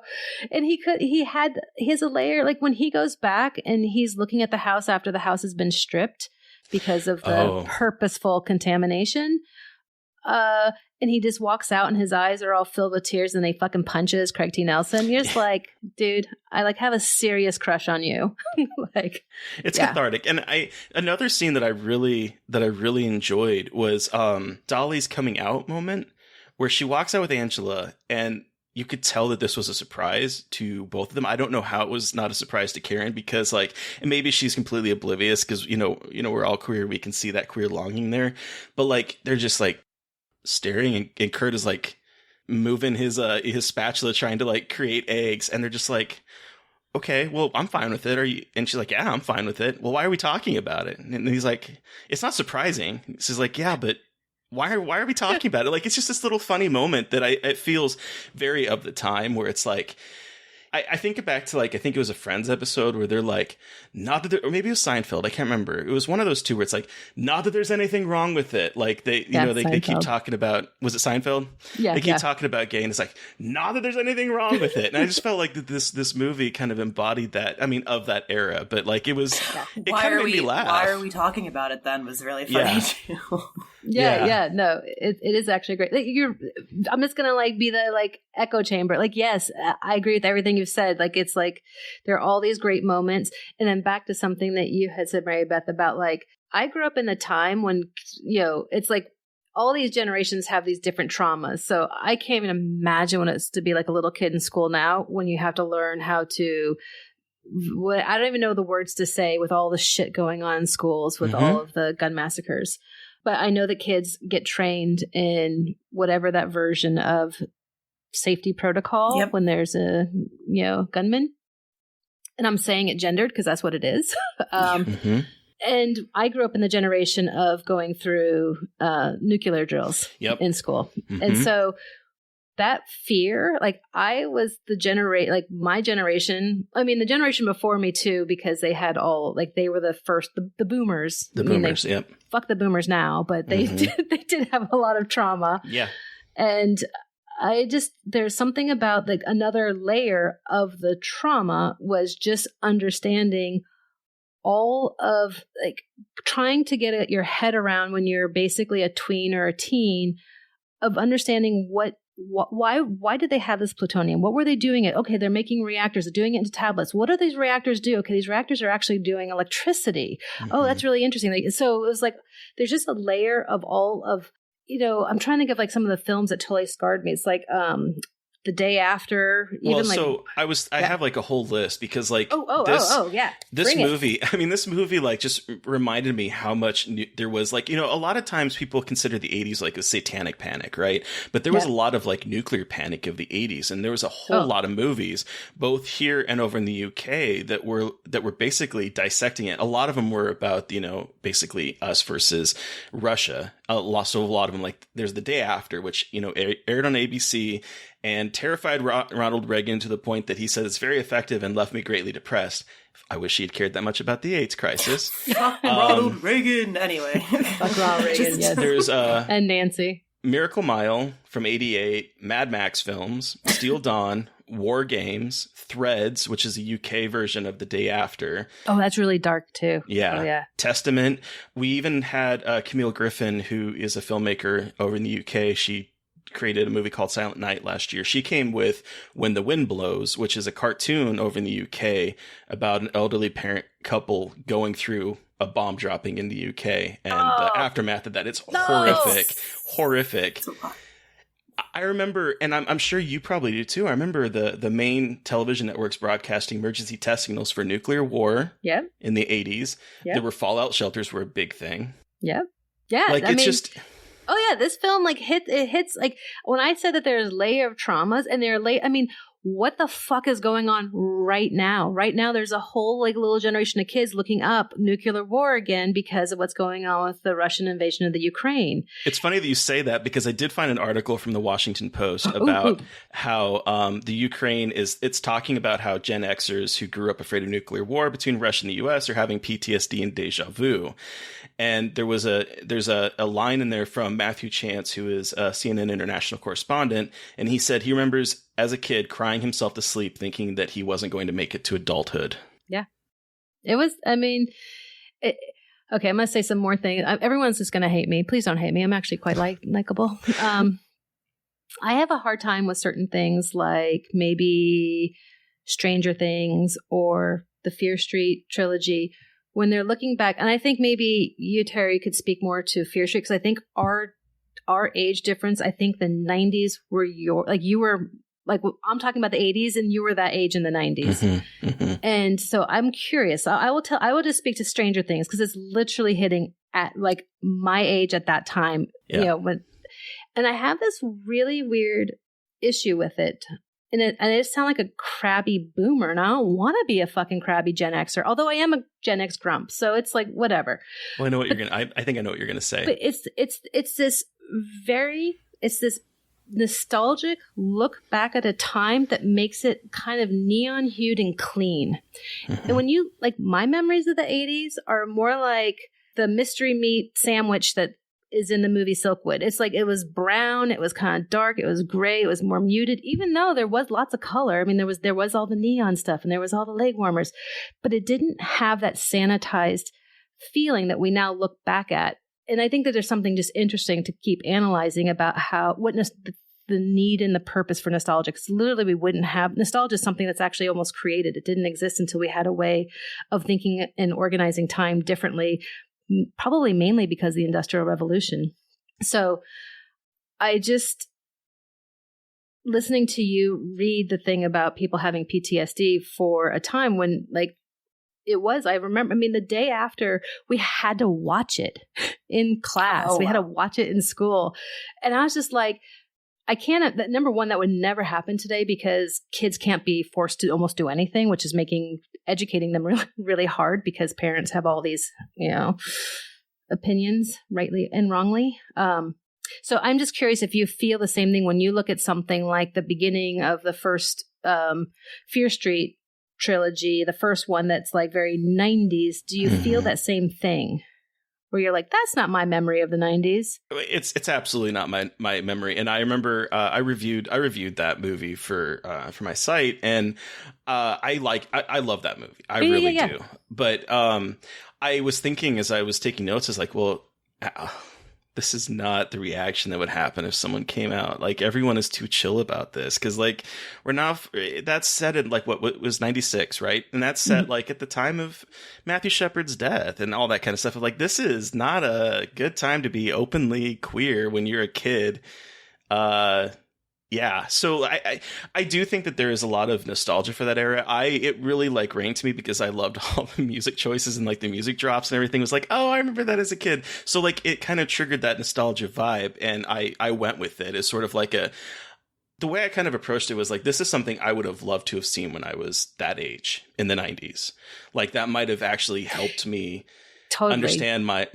and he has a layer, like when he goes back and he's looking at the house after the house has been stripped because of the purposeful contamination. And he just walks out and his eyes are all filled with tears and he fucking punches Craig T. Nelson. You're just like, dude, I like have a serious crush on you. Like, it's cathartic. And another scene that I really enjoyed was Dolly's coming out moment, where she walks out with Angela and you could tell that this was a surprise to both of them. I don't know how it was not a surprise to Karen, because like, and maybe she's completely oblivious because, you know, we're all queer. We can see that queer longing there, but like, they're just like staring and Kurt is like moving his spatula, trying to like create eggs. And they're just like, okay, well, I'm fine with it. Are you? And she's like, yeah, I'm fine with it. Well, why are we talking about it? And he's like, it's not surprising. She's like, yeah, but why are we talking about it? Like, it's just this little funny moment that it feels very of the time, where it's like, I think back to like, I think it was a Friends episode where they're like, not that or maybe it was Seinfeld. I can't remember. It was one of those two where it's like, not that there's anything wrong with it. Like they keep talking about, was it Seinfeld? Yeah. They keep talking about gay and it's like, not that there's anything wrong with it. And I just felt like that this movie kind of embodied that. I mean, of that era, but like it was, it kind of made me laugh. Why are we talking about it then was really funny too. No, it is actually great. Like, I'm just gonna like be the like echo chamber. Like, yes, I agree with everything you've said. Like, it's like there are all these great moments, and then back to something that you had said, Mary Beth, about like I grew up in a time when, you know, it's like all these generations have these different traumas. So I can't even imagine what it's to be like a little kid in school now, when you have to learn how to. I don't even know the words to say with all the shit going on in schools with all of the gun massacres. But I know that kids get trained in whatever that version of safety protocol when there's a, you know, gunman. And I'm saying it gendered because that's what it is. And I grew up in the generation of going through nuclear drills in school. And so that fear, like I was my generation, I mean, the generation before me too, because they had all, like they were the first, the boomers. Fuck the boomers now, but they did have a lot of trauma. Yeah. And there's something about like another layer of the trauma was just understanding all of like trying to get your head around when you're basically a tween or a teen, of understanding why did they have this plutonium? What were they doing it? Okay, they're making reactors, they're doing it into tablets. What do these reactors do? Okay, these reactors are actually doing electricity. Oh, that's really interesting. Like, so it was like, there's just a layer of all of, you know, I'm trying to think of like some of the films that totally scarred me. It's like, The Day After. Even I have like a whole list because like yeah. This movie like just reminded me how much there was like, you know, a lot of times people consider the 80s like a satanic panic, right? But there was a lot of like nuclear panic of the 80s, and there was a whole lot of movies both here and over in the UK that were basically dissecting it. A lot of them were about, you know, basically us versus Russia. A lot of them, like there's The Day After, which, you know, aired on ABC and terrified Ronald Reagan to the point that he said it's very effective and left me greatly depressed. I wish he had cared that much about the AIDS crisis. Ronald Reagan, anyway. Fuck Ronald Reagan, yes. There's and Nancy. Miracle Mile from '88, Mad Max films, Steel Dawn, War Games, Threads, which is a UK version of The Day After. Oh, that's really dark too. Yeah. Oh, yeah. Testament. We even had Camille Griffin, who is a filmmaker over in the UK. She created a movie called Silent Night last year. She came with When the Wind Blows, which is a cartoon over in the UK about an elderly parent couple going through a bomb dropping in the UK and the aftermath of that. It's horrific. I remember, and I'm sure you probably do too, I remember the main television networks broadcasting emergency test signals for nuclear war in the 80s. There were fallout shelters were a big thing. Yeah. Like, Oh yeah, this film like hits like when I said that there's layer of traumas and what the fuck is going on right now? Right now, there's a whole like little generation of kids looking up nuclear war again because of what's going on with the Russian invasion of the Ukraine. It's funny that you say that because I did find an article from the Washington Post about how the Ukraine it's talking about how Gen Xers who grew up afraid of nuclear war between Russia and the U.S. are having PTSD and deja vu. And there's a line in there from Matthew Chance, who is a CNN international correspondent, and he said he remembers as a kid crying himself to sleep thinking that he wasn't going to make it to adulthood. Yeah. It was, okay, I'm going to say some more things. Everyone's just going to hate me. Please don't hate me. I'm actually quite likable. I have a hard time with certain things like maybe Stranger Things or the Fear Street trilogy when they're looking back. And I think maybe you, Terry, could speak more to Fear Street because I think our age difference, I think the 90s were you were like, I'm talking about the 80s and you were that age in the 90s. And so I'm curious. I will just speak to Stranger Things because it's literally hitting at like my age at that time, you know, and I have this really weird issue with it. And it sounds like a crabby boomer, and I don't want to be a fucking crabby Gen Xer, although I am a Gen X grump. So it's like, whatever. Well, I know what you're going to, I think I know what you're going to say. But it's this nostalgic look back at a time that makes it kind of neon hued and clean. And when you like, my memories of the 80s are more like the mystery meat sandwich that is in the movie Silkwood. It's like, it was brown, it was kind of dark, it was gray, it was more muted, even though there was lots of color. I mean, there was all the neon stuff and there was all the leg warmers, but it didn't have that sanitized feeling that we now look back at. And I think that there's something just interesting to keep analyzing about the need and the purpose for nostalgia. Because literally we wouldn't have nostalgia is something that's actually almost created. It didn't exist until we had a way of thinking and organizing time differently, probably mainly because of the Industrial Revolution. So I just, listening to you read the thing about people having PTSD for a time when like, I remember, the day after we had to watch it in class. We had to watch it in school. And I was just like, I can't, number one, that would never happen today because kids can't be forced to almost do anything, which is making educating them really, really hard because parents have all these, opinions, rightly and wrongly. So I'm just curious if you feel the same thing when you look at something like the beginning of the first Fear Street trilogy, the first one that's like very 90s. Do you feel that same thing? Where you're like, that's not my memory of the 90s. It's absolutely not my memory. And I remember I reviewed that movie for my site, and I love that movie. I really do. But I was thinking as I was taking notes, I was like, well, this is not the reaction that would happen if someone came out. Like, everyone is too chill about this because, like, we're now that's set in like what was 96, right? And that's set like at the time of Matthew Shepard's death and all that kind of stuff. Like, this is not a good time to be openly queer when you're a kid. Yeah, so I do think that there is a lot of nostalgia for that era. It really like rang to me because I loved all the music choices and like the music drops and everything. It was like, oh, I remember that as a kid. So like it kind of triggered that nostalgia vibe, and I went with it as sort of like the way I kind of approached it was like, this is something I would have loved to have seen when I was that age in the 90s. Like that might have actually helped me understand my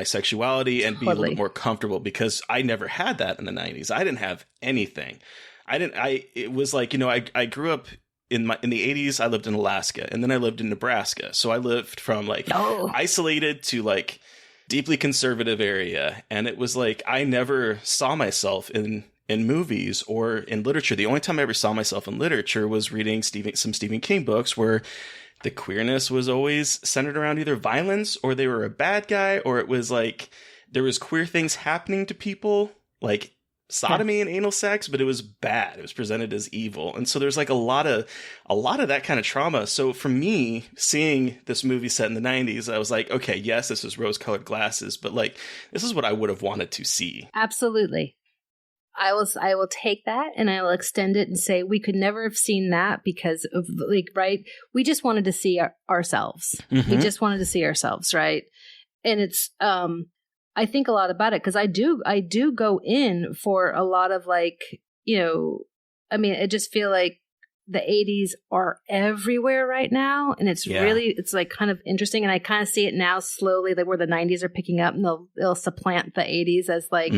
sexuality and be a little bit more comfortable, because I never had that in the 90s. I didn't have anything. It was like, I grew up in the 80s. I lived in Alaska, and then I lived in Nebraska. So I lived from like isolated to like deeply conservative area. And it was like, I never saw myself in movies or in literature. The only time I ever saw myself in literature was reading some Stephen King books, where the queerness was always centered around either violence, or they were a bad guy, or it was like there was queer things happening to people, like sodomy and anal sex, but it was bad. It was presented as evil. And so there's like a lot of that kind of trauma. So for me, seeing this movie set in the 90s, I was like, okay, yes, this is rose-colored glasses, but like this is what I would have wanted to see. Absolutely. I will take that and I will extend it and say we could never have seen that because of like, right. We just wanted to see ourselves. Mm-hmm. We just wanted to see ourselves. Right. And it's, I think a lot about it because I do go in for a lot of like, I just feel like the 80s are everywhere right now. And it's really, it's like kind of interesting. And I kind of see it now slowly, like where the 90s are picking up and they'll supplant the 80s as like,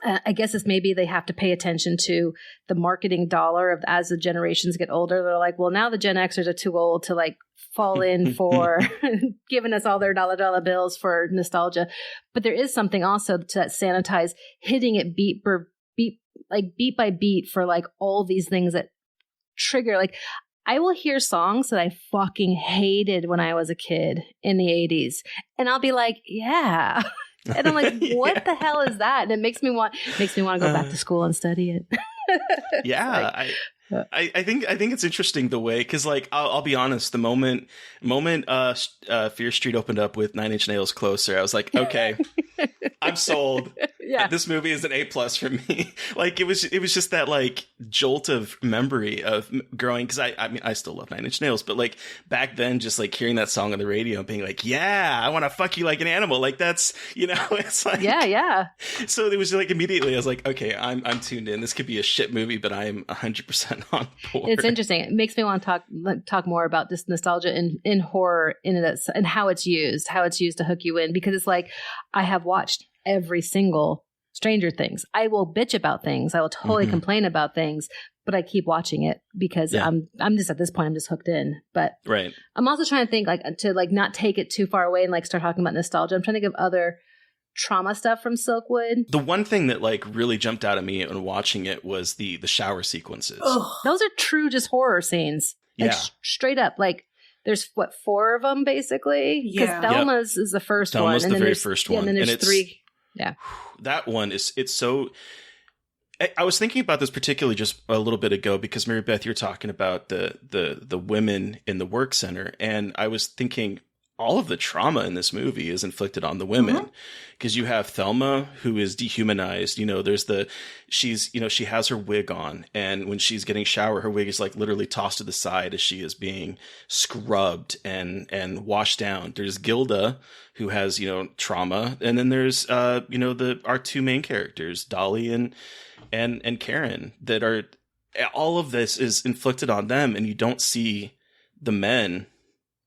I guess it's maybe they have to pay attention to the marketing dollar of as the generations get older. They're like, well, now the Gen Xers are too old to like fall in for giving us all their dollar bills for nostalgia. But there is something also to that sanitize, hitting it beat by beat for like all these things that trigger. Like I will hear songs that I fucking hated when I was a kid in the 80s. And I'll be like, yeah. And I'm like, what the hell is that? And it makes me want to go back to school and study it. I think it's interesting the way, because like I'll be honest, the moment Fear Street opened up with 9 Inch Nails Closer, I was like, okay, I'm sold. Yeah, this movie is an A+ for me. Like it was just that like jolt of memory of growing, because I still love 9 Inch Nails, but like back then, just like hearing that song on the radio and being like, yeah, I want to fuck you like an animal. Like that's, it's like, yeah. So it was like immediately I was like, okay, I'm tuned in. This could be a shit movie, but I'm 100% on board. It's interesting. It makes me want to talk more about this nostalgia in horror and how it's used to hook you in, because it's like I have watched every single Stranger Things. I will bitch about things. I will totally complain about things, but I keep watching it because I'm just at this point I'm just hooked in. But right. I'm also trying to think like to like not take it too far away and like start talking about nostalgia. I'm trying to think of other trauma stuff from Silkwood. The one thing that like really jumped out at me when watching it was the shower sequences. Ugh. Those are true just horror scenes. Like, straight up. Like there's 4 of them basically. Because Thelma's is the first one. Thelma's the very first one. And then there's 3. Yeah. That one it's so. I was thinking about this particularly just a little bit ago because Mary Beth, you're talking about the women in the work center, and I was thinking all of the trauma in this movie is inflicted on the women, because you have Thelma, who is dehumanized. There's she has her wig on, and when she's getting showered, her wig is like literally tossed to the side as she is being scrubbed and washed down. There's Gilda, who has, trauma. And then there's, our 2 main characters, Dolly and Karen, that are, all of this is inflicted on them. And you don't see the men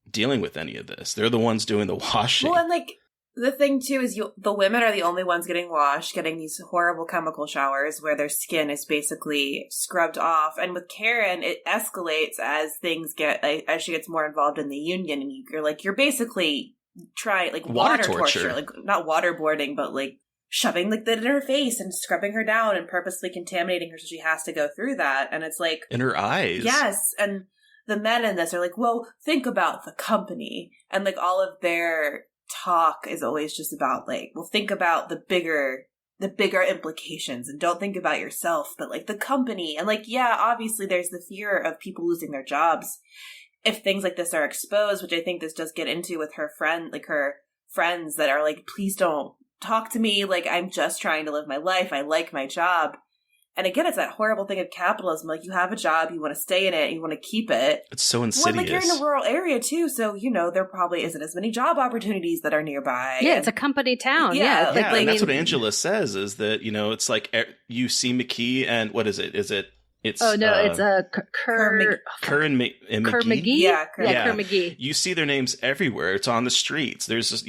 dealing with any of this. They're the ones doing the washing. Well, and like the thing too is the women are the only ones getting washed, getting these horrible chemical showers where their skin is basically scrubbed off. And with Karen, it escalates as things get as she gets more involved in the union, and you're basically trying like water torture, like not waterboarding, but like shoving like that in her face and scrubbing her down and purposely contaminating her so she has to go through that. And it's like in her eyes. Yes, and the men in this are like, well, think about the company. And like all of their talk is always just about like, well, think about the bigger implications and don't think about yourself, but like the company. And like, yeah, obviously there's the fear of people losing their jobs if things like this are exposed, which I think this does get into with her friends that are like, please don't talk to me. Like, I'm just trying to live my life. I like my job. And again, it's that horrible thing of capitalism. Like, you have a job, you want to stay in it, you want to keep it. It's so insidious. Well, like, you're in a rural area, too, so, there probably isn't as many job opportunities that are nearby. Yeah, it's a company town. Yeah. And that's what Angela says, is that, it's like you see McKee and what is it? It's Kerr and McGee. Kerr McGee? Yeah, Kerr McGee. You see their names everywhere. It's on the streets. There's just,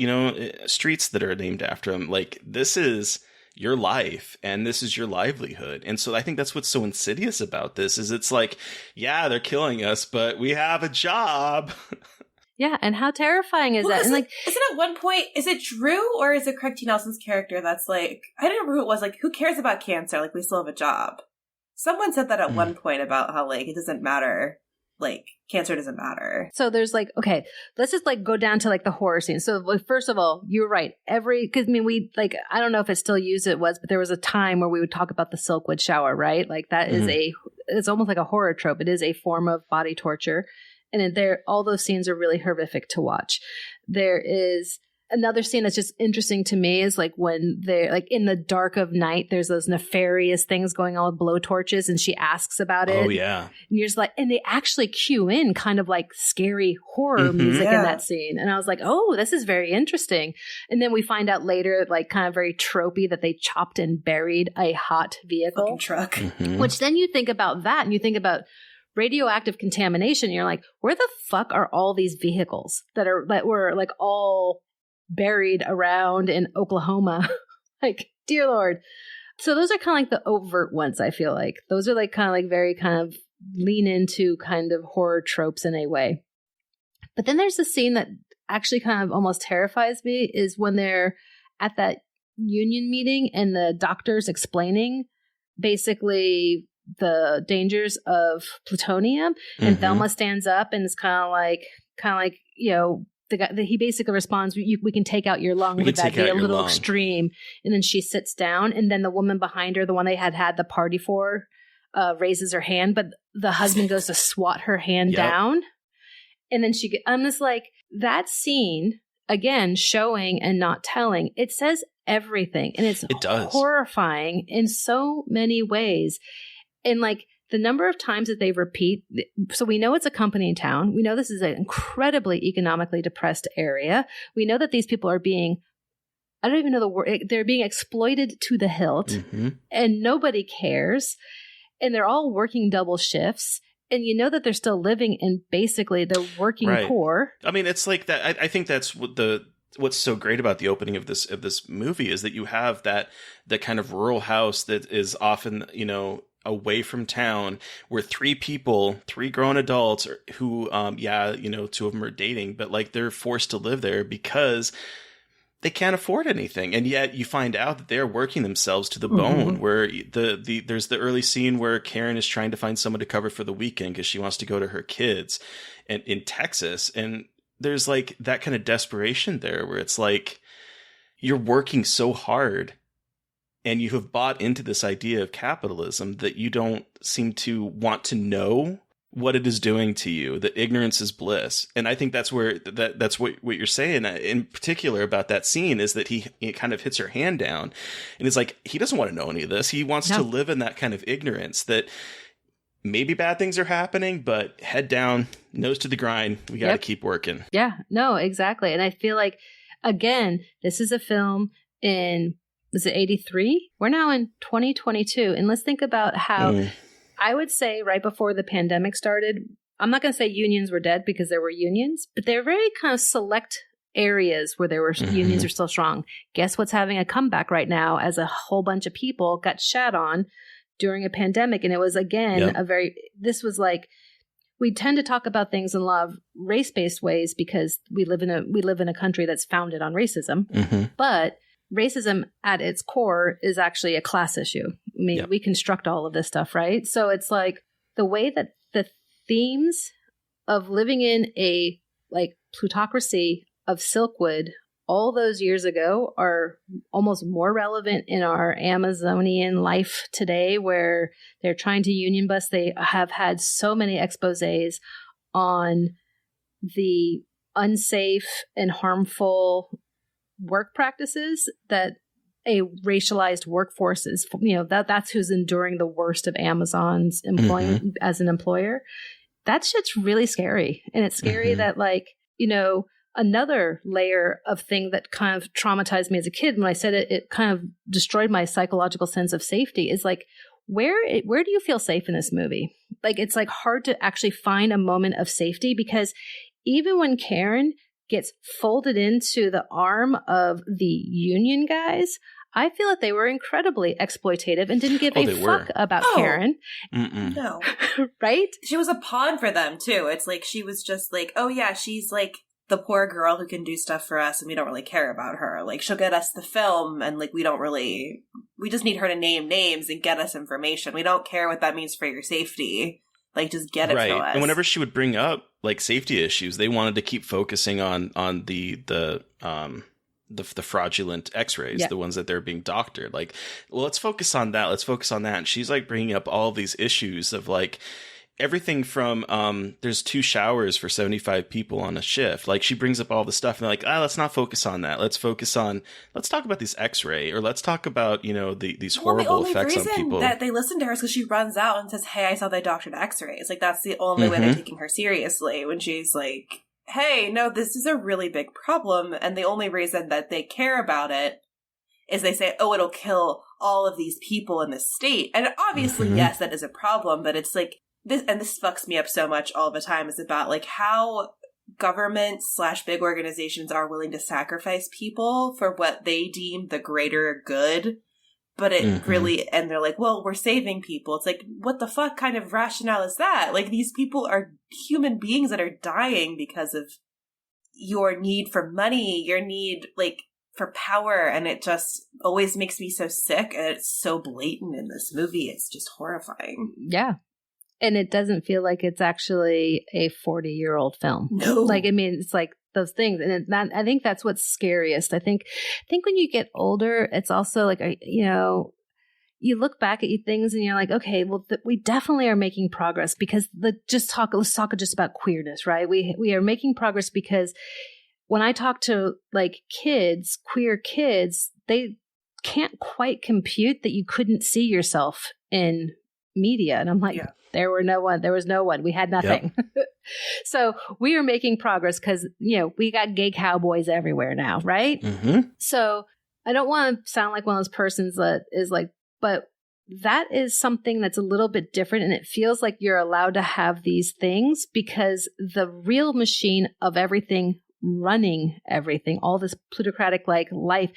streets that are named after them. Like, this is your life and this is your livelihood. And so I think that's what's so insidious about this is it's like, yeah, they're killing us, but we have a job. Yeah, and how terrifying is that? And isn't at one point, is it Drew or is it Craig T. Nelson's character that's like, I don't remember who it was, like, who cares about cancer? Like, we still have a job. Someone said that at one point about how, like, it doesn't matter. Like, cancer doesn't matter. So there's like, okay, let's just like go down to like the horror scene. So like, first of all, you're right. Because we like, I don't know if it's still used, but there was a time where we would talk about the Silkwood shower, right? Like that is it's almost like a horror trope. It is a form of body torture. And all those scenes are really horrific to watch. There is another scene that's just interesting to me is like when they're like in the dark of night, there's those nefarious things going on with blowtorches and she asks about it. Oh, yeah. And you're just like, and they actually cue in kind of like scary horror music in that scene. And I was like, oh, this is very interesting. And then we find out later, like kind of very tropey that they chopped and buried a hot vehicle. Fucking truck. Which then you think about that and you think about radioactive contamination. And you're like, where the fuck are all these vehicles that were like all buried around in Oklahoma? Like, dear Lord. So those are kind of like the overt ones, I feel like. Those are like kind of like very kind of lean into kind of horror tropes in a way. But then there's a scene that actually kind of almost terrifies me is when they're at that union meeting and the doctor's explaining basically the dangers of plutonium. And Thelma stands up and is kind of like, the guy, he basically responds, we can take out your lung. Would that be a little extreme? And then she sits down, and then the woman behind her, the one they had the party for, raises her hand, but the husband goes to swat her hand down. And then I'm just like, that scene, again, showing and not telling, it says everything. And it does. Horrifying in so many ways. And like, the number of times that they repeat, so we know it's a company in town. We know this is an incredibly economically depressed area. We know that these people are being, I don't even know the word, they're being exploited to the hilt and nobody cares. And they're all working double shifts. And you know that they're still living in basically the working poor. I mean, it's like that. I think that's what's so great about the opening of this movie is that you have that kind of rural house that is often, away from town, where three grown adults who, two of them are dating, but like they're forced to live there because they can't afford anything. And yet you find out that they're working themselves to the bone, where there's the early scene where Karen is trying to find someone to cover for the weekend because she wants to go to her kids and in Texas. And there's like that kind of desperation there where it's like, you're working so hard and you have bought into this idea of capitalism that you don't seem to want to know what it is doing to you, that ignorance is bliss. And I think that's where that's what you're saying in particular about that scene is that he kind of hits her hand down and it's like, he doesn't want to know any of this. He wants to live in that kind of ignorance that maybe bad things are happening, but head down, nose to the grind. We got to keep working. Yeah, no, exactly. And I feel like, again, this is a film was it 83? We're now in 2022. And let's think about how I would say right before the pandemic started, I'm not going to say unions were dead because there were unions, but they're very kind of select areas where there were unions are still strong. Guess what's having a comeback right now as a whole bunch of people got shat on during a pandemic. And it was, again, this was like, we tend to talk about things in a lot of race-based ways because we live in a country that's founded on racism. But racism at its core is actually a class issue. I mean, we construct all of this stuff, right? So it's like the way that the themes of living in a like plutocracy of Silkwood all those years ago are almost more relevant in our Amazonian life today, where they're trying to union bust. They have had so many exposés on the unsafe and harmful work practices that a racialized workforce is, that's who's enduring the worst of Amazon's employment as an employer. That shit's really scary. And it's scary that another layer of thing that kind of traumatized me as a kid, when I said it kind of destroyed my psychological sense of safety, is like, where do you feel safe in this movie? Like, it's like hard to actually find a moment of safety, because even when Karen gets folded into the arm of the union guys, I feel that they were incredibly exploitative and didn't give a fuck about Karen. No. Right? She was a pawn for them, too. It's like she was just like, oh, yeah, she's like the poor girl who can do stuff for us and we don't really care about her. Like, she'll get us the film and like we just need her to name names and get us information. We don't care what that means for your safety. Like, just get it to us. And whenever she would bring up like safety issues, they wanted to keep focusing on the fraudulent x-rays, the ones that they're being doctored. Like, well, let's focus on that. And she's like bringing up all of these issues of like everything from there's 2 showers for 75 people on a shift. Like, she brings up all the stuff and they're like, let's not focus on that. Let's talk about this x-ray, or let's talk about, these horrible effects on people. The only reason that they listen to her is because she runs out and says, hey, I saw they doctored x-rays. Like, that's the only way they're taking her seriously, when she's like, hey, no, this is a really big problem. And the only reason that they care about it is they say, oh, it'll kill all of these people in the state. And obviously, yes, that is a problem, but it's like, this fucks me up so much all the time, is about like how government / big organizations are willing to sacrifice people for what they deem the greater good. But it really, and they're like, well, we're saving people. It's like, what the fuck kind of rationale is that? Like, these people are human beings that are dying because of your need for money, your need like for power. And it just always makes me so sick. And it's so blatant in this movie. It's just horrifying. Yeah. And it doesn't feel like it's actually a 40-year-old film. No. Like, I mean, it's like those things. And I think that's what's scariest. I think when you get older, it's also like, you look back at things and you're like, okay, well, we definitely are making progress, because let's talk just about queerness, right? We are making progress because when I talk to like kids, queer kids, they can't quite compute that you couldn't see yourself in media. And I'm like, there was no one. We had nothing. Yep. So we are making progress because, we got gay cowboys everywhere now, right? So I don't want to sound like one of those persons that is like, but that is something that's a little bit different. And it feels like you're allowed to have these things because the real machine of everything running everything, all this plutocratic like life,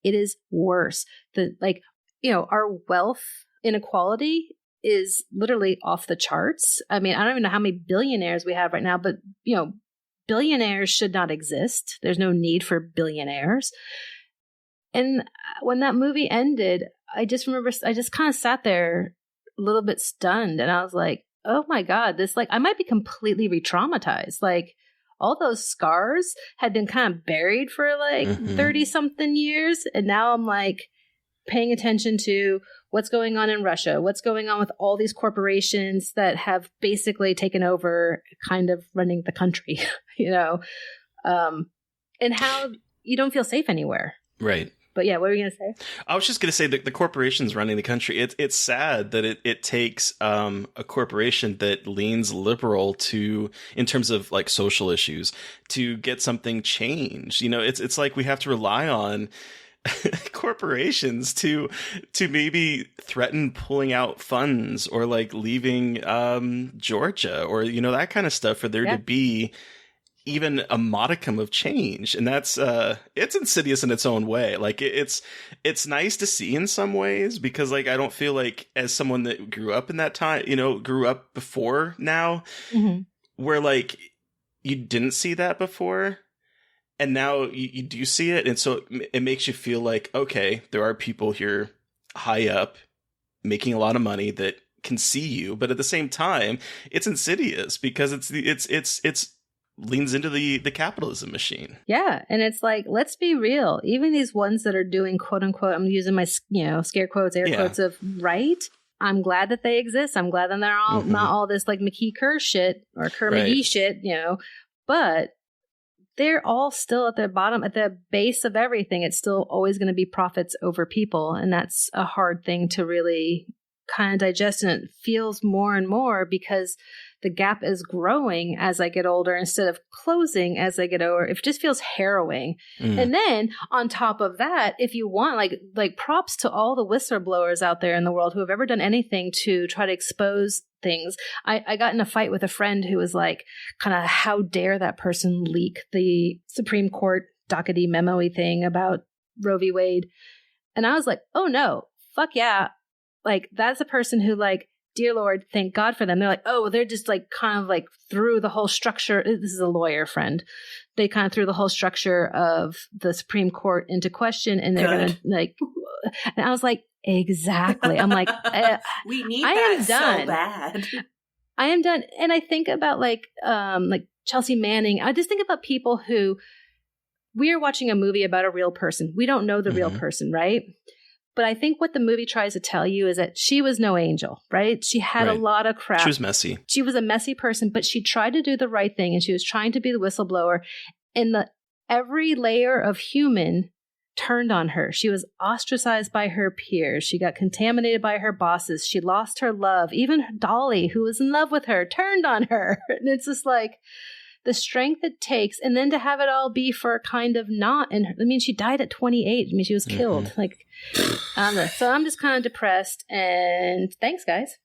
it is worse. Our wealth inequality is literally off the charts. I mean, I don't even know how many billionaires we have right now, but, billionaires should not exist. There's no need for billionaires. And when that movie ended, I just remember, I just kind of sat there a little bit stunned. And I was like, oh my God, I might be completely re-traumatized. Like, all those scars had been kind of buried for like 30 something years. And now I'm like paying attention to what's going on in Russia, what's going on with all these corporations that have basically taken over kind of running the country, and how you don't feel safe anywhere. Right. But yeah, what were you going to say? I was just going to say that the corporations running the country, it's sad that it takes a corporation that leans liberal in terms of like social issues to get something changed. It's like we have to rely on corporations to maybe threaten pulling out funds or like leaving Georgia or that kind of stuff for there to be even a modicum of change. And that's it's insidious in its own way. Like it's nice to see in some ways, because like I don't feel like, as someone that grew up in that time, grew up before now, where like you didn't see that before. And now you do see it. And so it makes you feel like, okay, there are people here high up making a lot of money that can see you. But at the same time, it's insidious because it's leans into the capitalism machine. Yeah. And it's like, let's be real. Even these ones that are doing quote unquote, I'm using my, scare quotes, air quotes of right. I'm glad that they exist. I'm glad that they're all not all this like McKee Kerr shit or Kerr McGee shit, but they're all still at the bottom, at the base of everything. It's still always going to be profits over people. And that's a hard thing to really kind of digest. And it feels more and more because the gap is growing as I get older instead of closing as I get older. It just feels harrowing. And then on top of that, if you want, like props to all the whistleblowers out there in the world who have ever done anything to try to expose things. I got in a fight with a friend who was like, kind of, how dare that person leak the Supreme Court dockety memo-y thing about Roe v. Wade. And I was like, oh no, fuck yeah. Like, that's a person who, like, dear Lord, thank God for them. They're like, oh, they're just like kind of like threw the whole structure. This is a lawyer friend. They kind of threw the whole structure of the Supreme Court into question, and they're going to like, and I was like, exactly. I'm like, we need that so bad. I am done. And I think about like Chelsea Manning. I just think about people who, we are watching a movie about a real person. We don't know the real person, right? But I think what the movie tries to tell you is that she was no angel, right? She had a lot of crap. She was messy. She was a messy person, but she tried to do the right thing, and she was trying to be the whistleblower. And every layer of human turned on her. She was ostracized by her peers. She got contaminated by her bosses. She lost her love. Even Dolly, who was in love with her, turned on her. And it's just like the strength it takes, and then to have it all be for kind of not. And I mean, she died at 28. I mean, she was killed. Like, I don't know. So I'm just kind of depressed. And thanks, guys.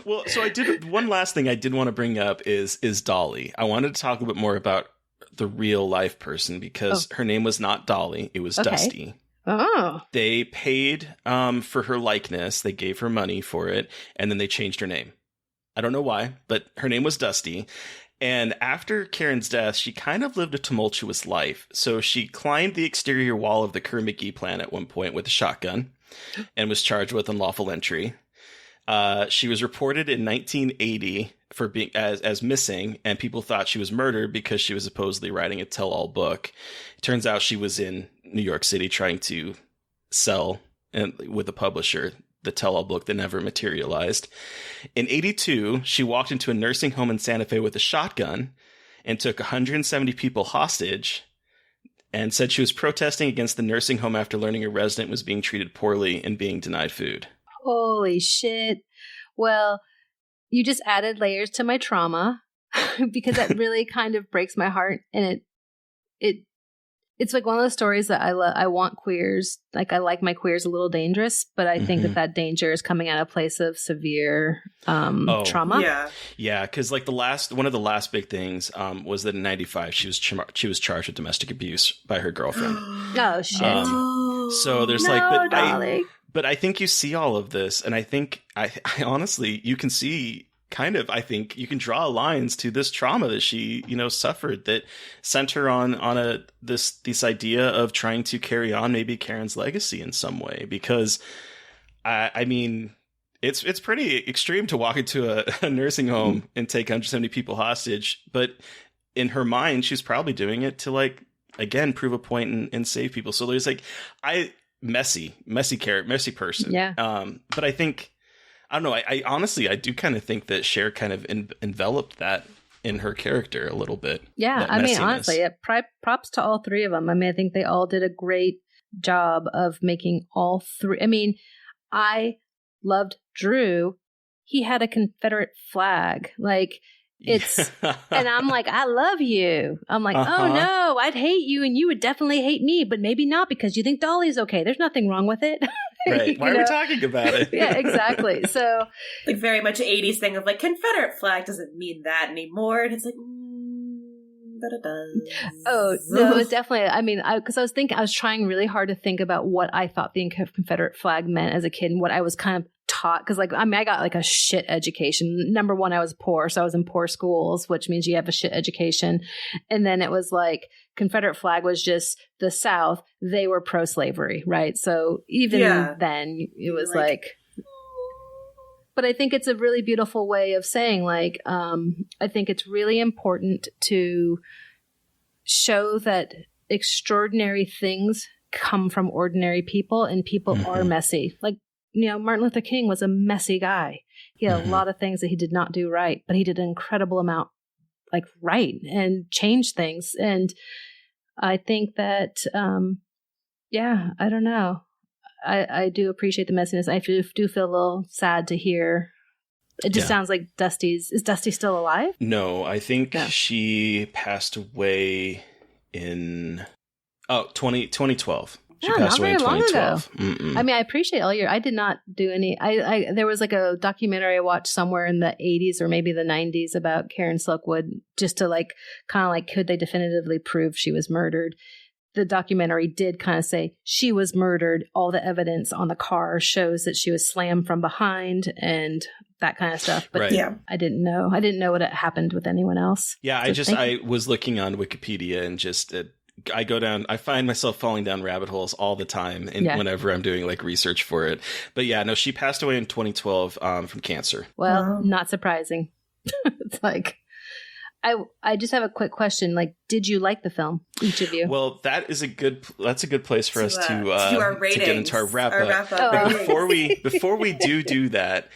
Well, so I did one last thing I did want to bring up is Dolly. I wanted to talk a bit more about the real life person because her name was not Dolly. It was Dusty. Oh. They paid for her likeness. They gave her money for it, and then they changed her name. I don't know why, but her name was Dusty. And after Karen's death, she kind of lived a tumultuous life. So she climbed the exterior wall of the Kerr-McGee plant at one point with a shotgun and was charged with unlawful entry. She was reported in 1980 for being as missing, and people thought she was murdered because she was supposedly writing a tell-all book. It turns out she was in New York City trying to sell with a publisher the tell-all book that never materialized. In 82, she walked into a nursing home in Santa Fe with a shotgun and took 170 people hostage and said she was protesting against the nursing home after learning a resident was being treated poorly and being denied food. Holy shit. Well, you just added layers to my trauma because that really kind of breaks my heart. And it's like one of those stories that I want queers, like I like my queers a little dangerous, but I think that danger is coming at a place of severe trauma. Yeah, because like one of the last big things was that in 95 she was charged with domestic abuse by her girlfriend. Oh shit! So there's but I think you see all of this, and I think I honestly you can see. I think you can draw lines to this trauma that she, suffered that sent her on this idea of trying to carry on maybe Karen's legacy in some way. Because, I mean, it's pretty extreme to walk into a nursing home and take 170 people hostage. But in her mind, she's probably doing it to, like, again, prove a point and save people. So there's like, messy person. Yeah. But I think. I don't know. I honestly, I do kind of think that Cher kind of enveloped that in her character a little bit. Yeah. I mean, honestly, props to all three of them. I mean, I think they all did a great job of making all three. I mean, I loved Drew. He had a Confederate flag. Like, it's, and I'm like, I love you. I'm like, oh no, I'd hate you and you would definitely hate me, but maybe not because you think Dolly's okay. There's nothing wrong with it. Right. Why are we talking about it? Yeah, exactly. So, like, very much an 80s thing of like, Confederate flag doesn't mean that anymore. And it's like, but it does. Oh, no, it's definitely, I mean, because I was trying really hard to think about what I thought the Confederate flag meant as a kid and what I was kind of taught. Because, like, I mean, I got like a shit education. Number one, I was poor. So I was in poor schools, which means you have a shit education. And then it was like, Confederate flag was just the South. They were pro-slavery, right? So even then, it was like, but I think it's a really beautiful way of saying, like, I think it's really important to show that extraordinary things come from ordinary people, and people are messy. Like, Martin Luther King was a messy guy. He had a lot of things that he did not do right, but he did an incredible amount like right and change things. And I think that, I don't know. I do appreciate the messiness. I do feel a little sad to hear. It just sounds like is Dusty still alive? No, I think she passed away in 2012. She passed away in 2012. I mean, I appreciate I did not do any. There was like a documentary I watched somewhere in the 80s or maybe the 90s about Karen Silkwood, just to like kind of like, could they definitively prove she was murdered? The documentary did kind of say she was murdered. All the evidence on the car shows that she was slammed from behind and that kind of stuff. But I didn't know. I didn't know what had happened with anyone else. Yeah, I was looking on Wikipedia and just I find myself falling down rabbit holes all the time whenever I'm doing like research for it. But yeah, no, she passed away in 2012 from cancer. Well, not surprising. It's like, I just have a quick question. Like, did you like the film, each of you? Well, that's a good place for us to our ratings, to get into our wrap up. But before we do that,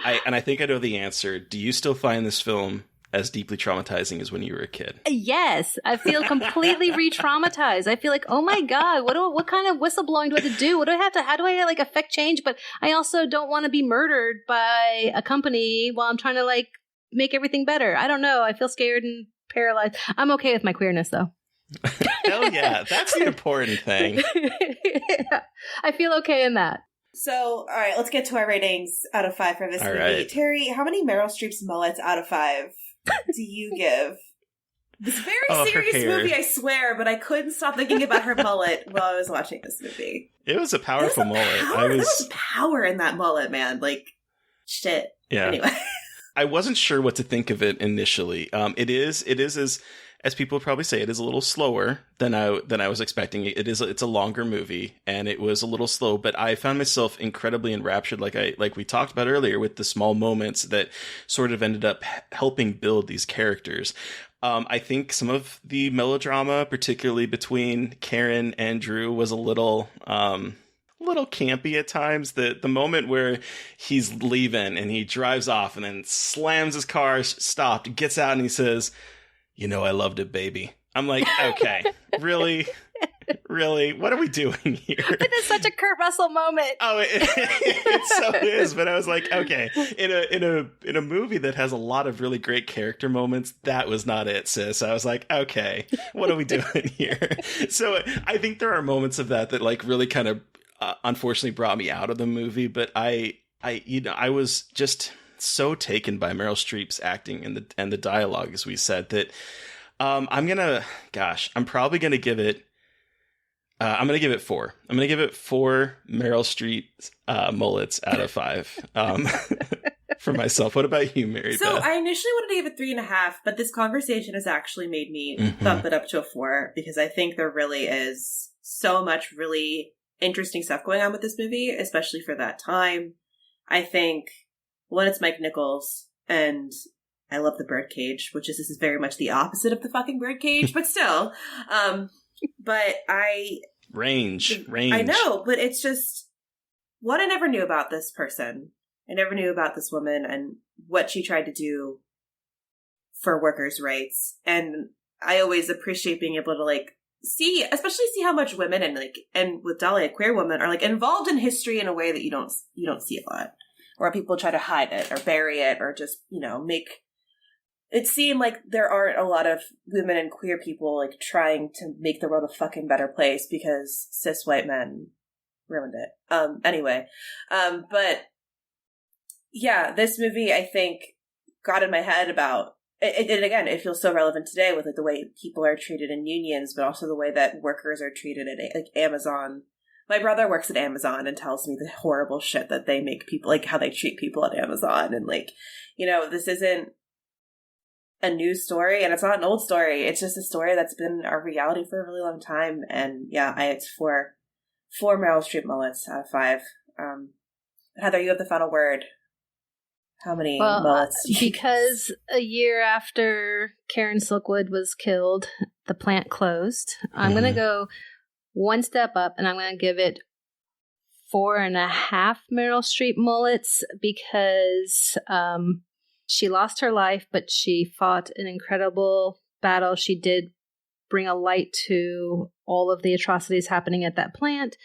I think I know the answer. Do you still find this film as deeply traumatizing as when you were a kid? Yes, I feel completely re-traumatized. I feel like, oh my God, what kind of whistleblowing do I have to do? How do I like affect change? But I also don't want to be murdered by a company while I'm trying to like make everything better. I don't know. I feel scared and paralyzed. I'm okay with my queerness though. Hell yeah. That's the important thing. I feel okay in that. So, all right, let's get to our ratings out of 5 for this movie. Right. Terry, how many Meryl Streep's mullets out of 5 do you give? This very serious movie, I swear, but I couldn't stop thinking about her mullet while I was watching this movie. It was a powerful mullet. There was power in that mullet, man. Like, shit. Yeah. Anyway. I wasn't sure what to think of it initially. It is as people would probably say, it is a little slower than I was expecting. It's a longer movie, and it was a little slow, but I found myself incredibly enraptured, like we talked about earlier, with the small moments that sort of ended up helping build these characters. I think some of the melodrama, particularly between Karen and Drew, was a little campy at times. The moment where he's leaving and he drives off and then slams his car, stopped, gets out, and he says, "You know, I loved it, baby." I'm like, okay, really? What are we doing here? It is such a Kurt Russell moment. Oh, it so is. But I was like, okay, in a movie that has a lot of really great character moments, that was not it, sis. I was like, okay, what are we doing here? So I think there are moments of that like really kind of unfortunately brought me out of the movie. But I was just so taken by Meryl Streep's acting and the dialogue, as we said, that I'm probably gonna give it 4. I'm gonna give it 4 Meryl Streep mullets out of 5 for myself. What about you, Mary So Beth? I initially wanted to give it 3.5, but this conversation has actually made me bump it up to a 4, because I think there really is so much really interesting stuff going on with this movie, especially for that time. I think, one, it's Mike Nichols, and I love the birdcage, this is very much the opposite of the fucking birdcage, but still. But Range. I know, but it's just, what I never knew about this person. I never knew about this woman and what she tried to do for workers' rights. And I always appreciate being able to see how much women and with Dahlia, queer women, are involved in history in a way that you don't see a lot. Or people try to hide it or bury it or just, make it seem like there aren't a lot of women and queer people trying to make the world a fucking better place because cis white men ruined it. But yeah, this movie, I think, got in my head about it, and again, it feels so relevant today with the way people are treated in unions, but also the way that workers are treated at Amazon. My brother works at Amazon and tells me the horrible shit that they make people, how they treat people at Amazon. And this isn't a new story and it's not an old story. It's just a story that's been our reality for a really long time. And yeah, it's 4 Meryl Streep mullets out of 5. Heather, you have the final word. How many mullets do you because a year after Karen Silkwood was killed, the plant closed. I'm going to go one step up, and I'm going to give it 4.5 Meryl Streep mullets because she lost her life, but she fought an incredible battle. She did bring a light to all of the atrocities happening at that plant.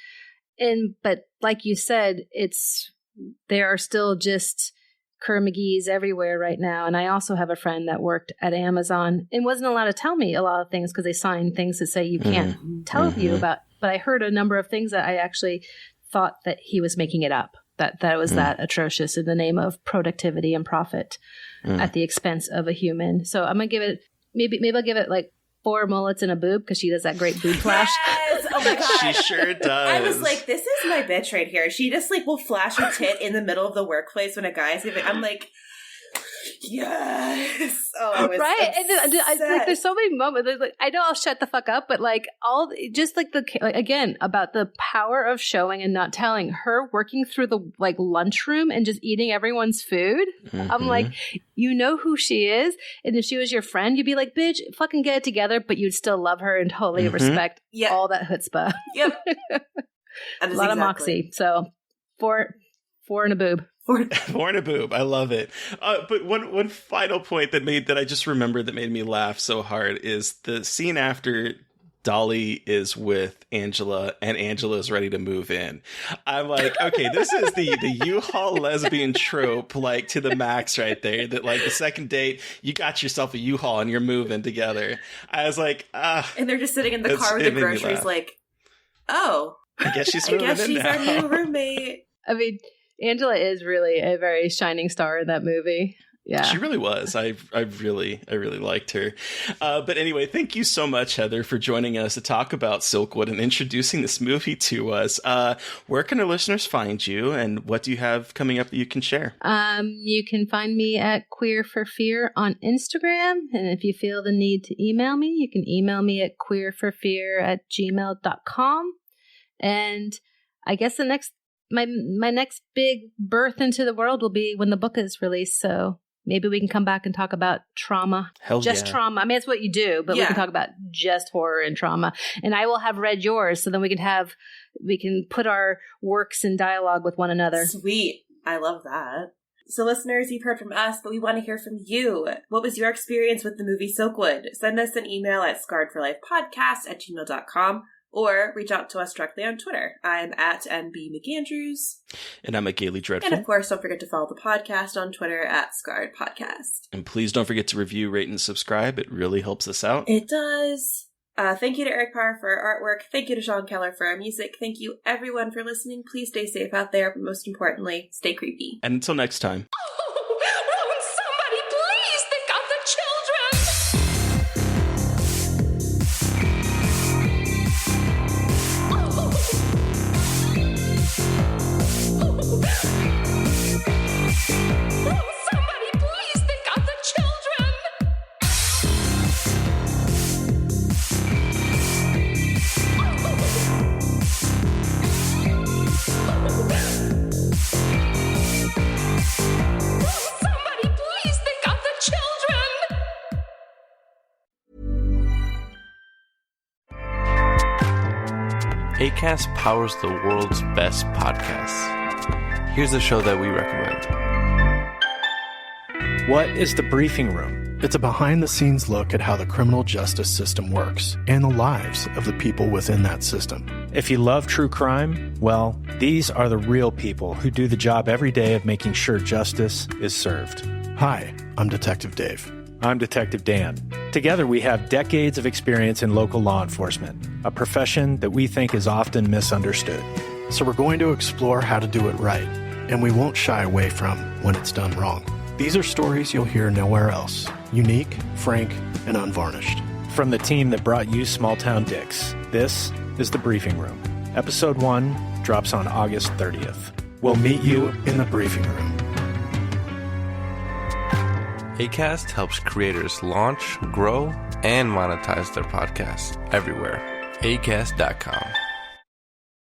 But like you said, there are still just Kerr-McGee's everywhere right now. And I also have a friend that worked at Amazon and wasn't allowed to tell me a lot of things because they signed things that say you can't tell you about. But I heard a number of things that I actually thought that he was making it up, that it was that atrocious in the name of productivity and profit at the expense of a human. So I'm going to give it, maybe I'll give it like 4 mullets and a boob because she does that great boob flash. Yes! Oh my God. She sure does. I was like, this is my bitch right here. She just like will flash her tit in the middle of the workplace when a guy's giving. I'm like, yes. Oh, I was right. obsessed. And like, there's so many moments. There's like, I know I'll shut the fuck up, but like just like again about the power of showing and not telling. Her working through the like lunchroom and just eating everyone's food. I'm like, you know who she is, and if she was your friend, you'd be like, bitch, fucking get it together. But you'd still love her and totally respect all that chutzpah. Yep. A lot of moxie. So 4 and a boob. 4 and a boob. I love it. But one final point that I just remembered that made me laugh so hard is the scene after Dolly is with Angela and Angela is ready to move in. I'm like, okay, this is the U-Haul lesbian trope, like to the max right there. That like the second date, you got yourself a U-Haul and you're moving together. I was like, and they're just sitting in the car with the groceries like, oh, I guess she's moving in now. Our new roommate. I mean, Angela is really a very shining star in that movie. Yeah, she really was. I really liked her. But anyway, thank you so much, Heather, for joining us to talk about Silkwood and introducing this movie to us. Where can our listeners find you, and what do you have coming up that you can share? You can find me at Queer for Fear on Instagram, and if you feel the need to email me, you can email me at queerforfear@gmail.com. And I guess my next big birth into the world will be when the book is released. So maybe we can come back and talk about trauma. Trauma. I mean, it's what you do, but we can talk about just horror and trauma. And I will have read yours, so then we can put our works in dialogue with one another. Sweet. I love that. So listeners, you've heard from us, but we want to hear from you. What was your experience with the movie Silkwood? Send us an email at scarredforlifepodcast@gmail.com. Or reach out to us directly on Twitter. I'm at MB McAndrews. And I'm at Gaily Dreadful. And of course, don't forget to follow the podcast on Twitter at Scarred Podcast. And please don't forget to review, rate, and subscribe. It really helps us out. It does. Thank you to Eric Parr for our artwork. Thank you to Sean Keller for our music. Thank you, everyone, for listening. Please stay safe out there, but most importantly, stay creepy. And until next time. Acast powers the world's best podcasts. Here's a show that we recommend. What is The Briefing Room? It's a behind-the-scenes look at how the criminal justice system works and the lives of the people within that system. If you love true crime, well, these are the real people who do the job every day of making sure justice is served. Hi, I'm Detective Dave. I'm Detective Dan. Together, we have decades of experience in local law enforcement, a profession that we think is often misunderstood. So we're going to explore how to do it right, and we won't shy away from when it's done wrong. These are stories you'll hear nowhere else. Unique, frank, and unvarnished. From the team that brought you Small Town Dicks, this is The Briefing Room. Episode 1 drops on August 30th. We'll meet you in the briefing room. Acast helps creators launch, grow, and monetize their podcasts everywhere. Acast.com.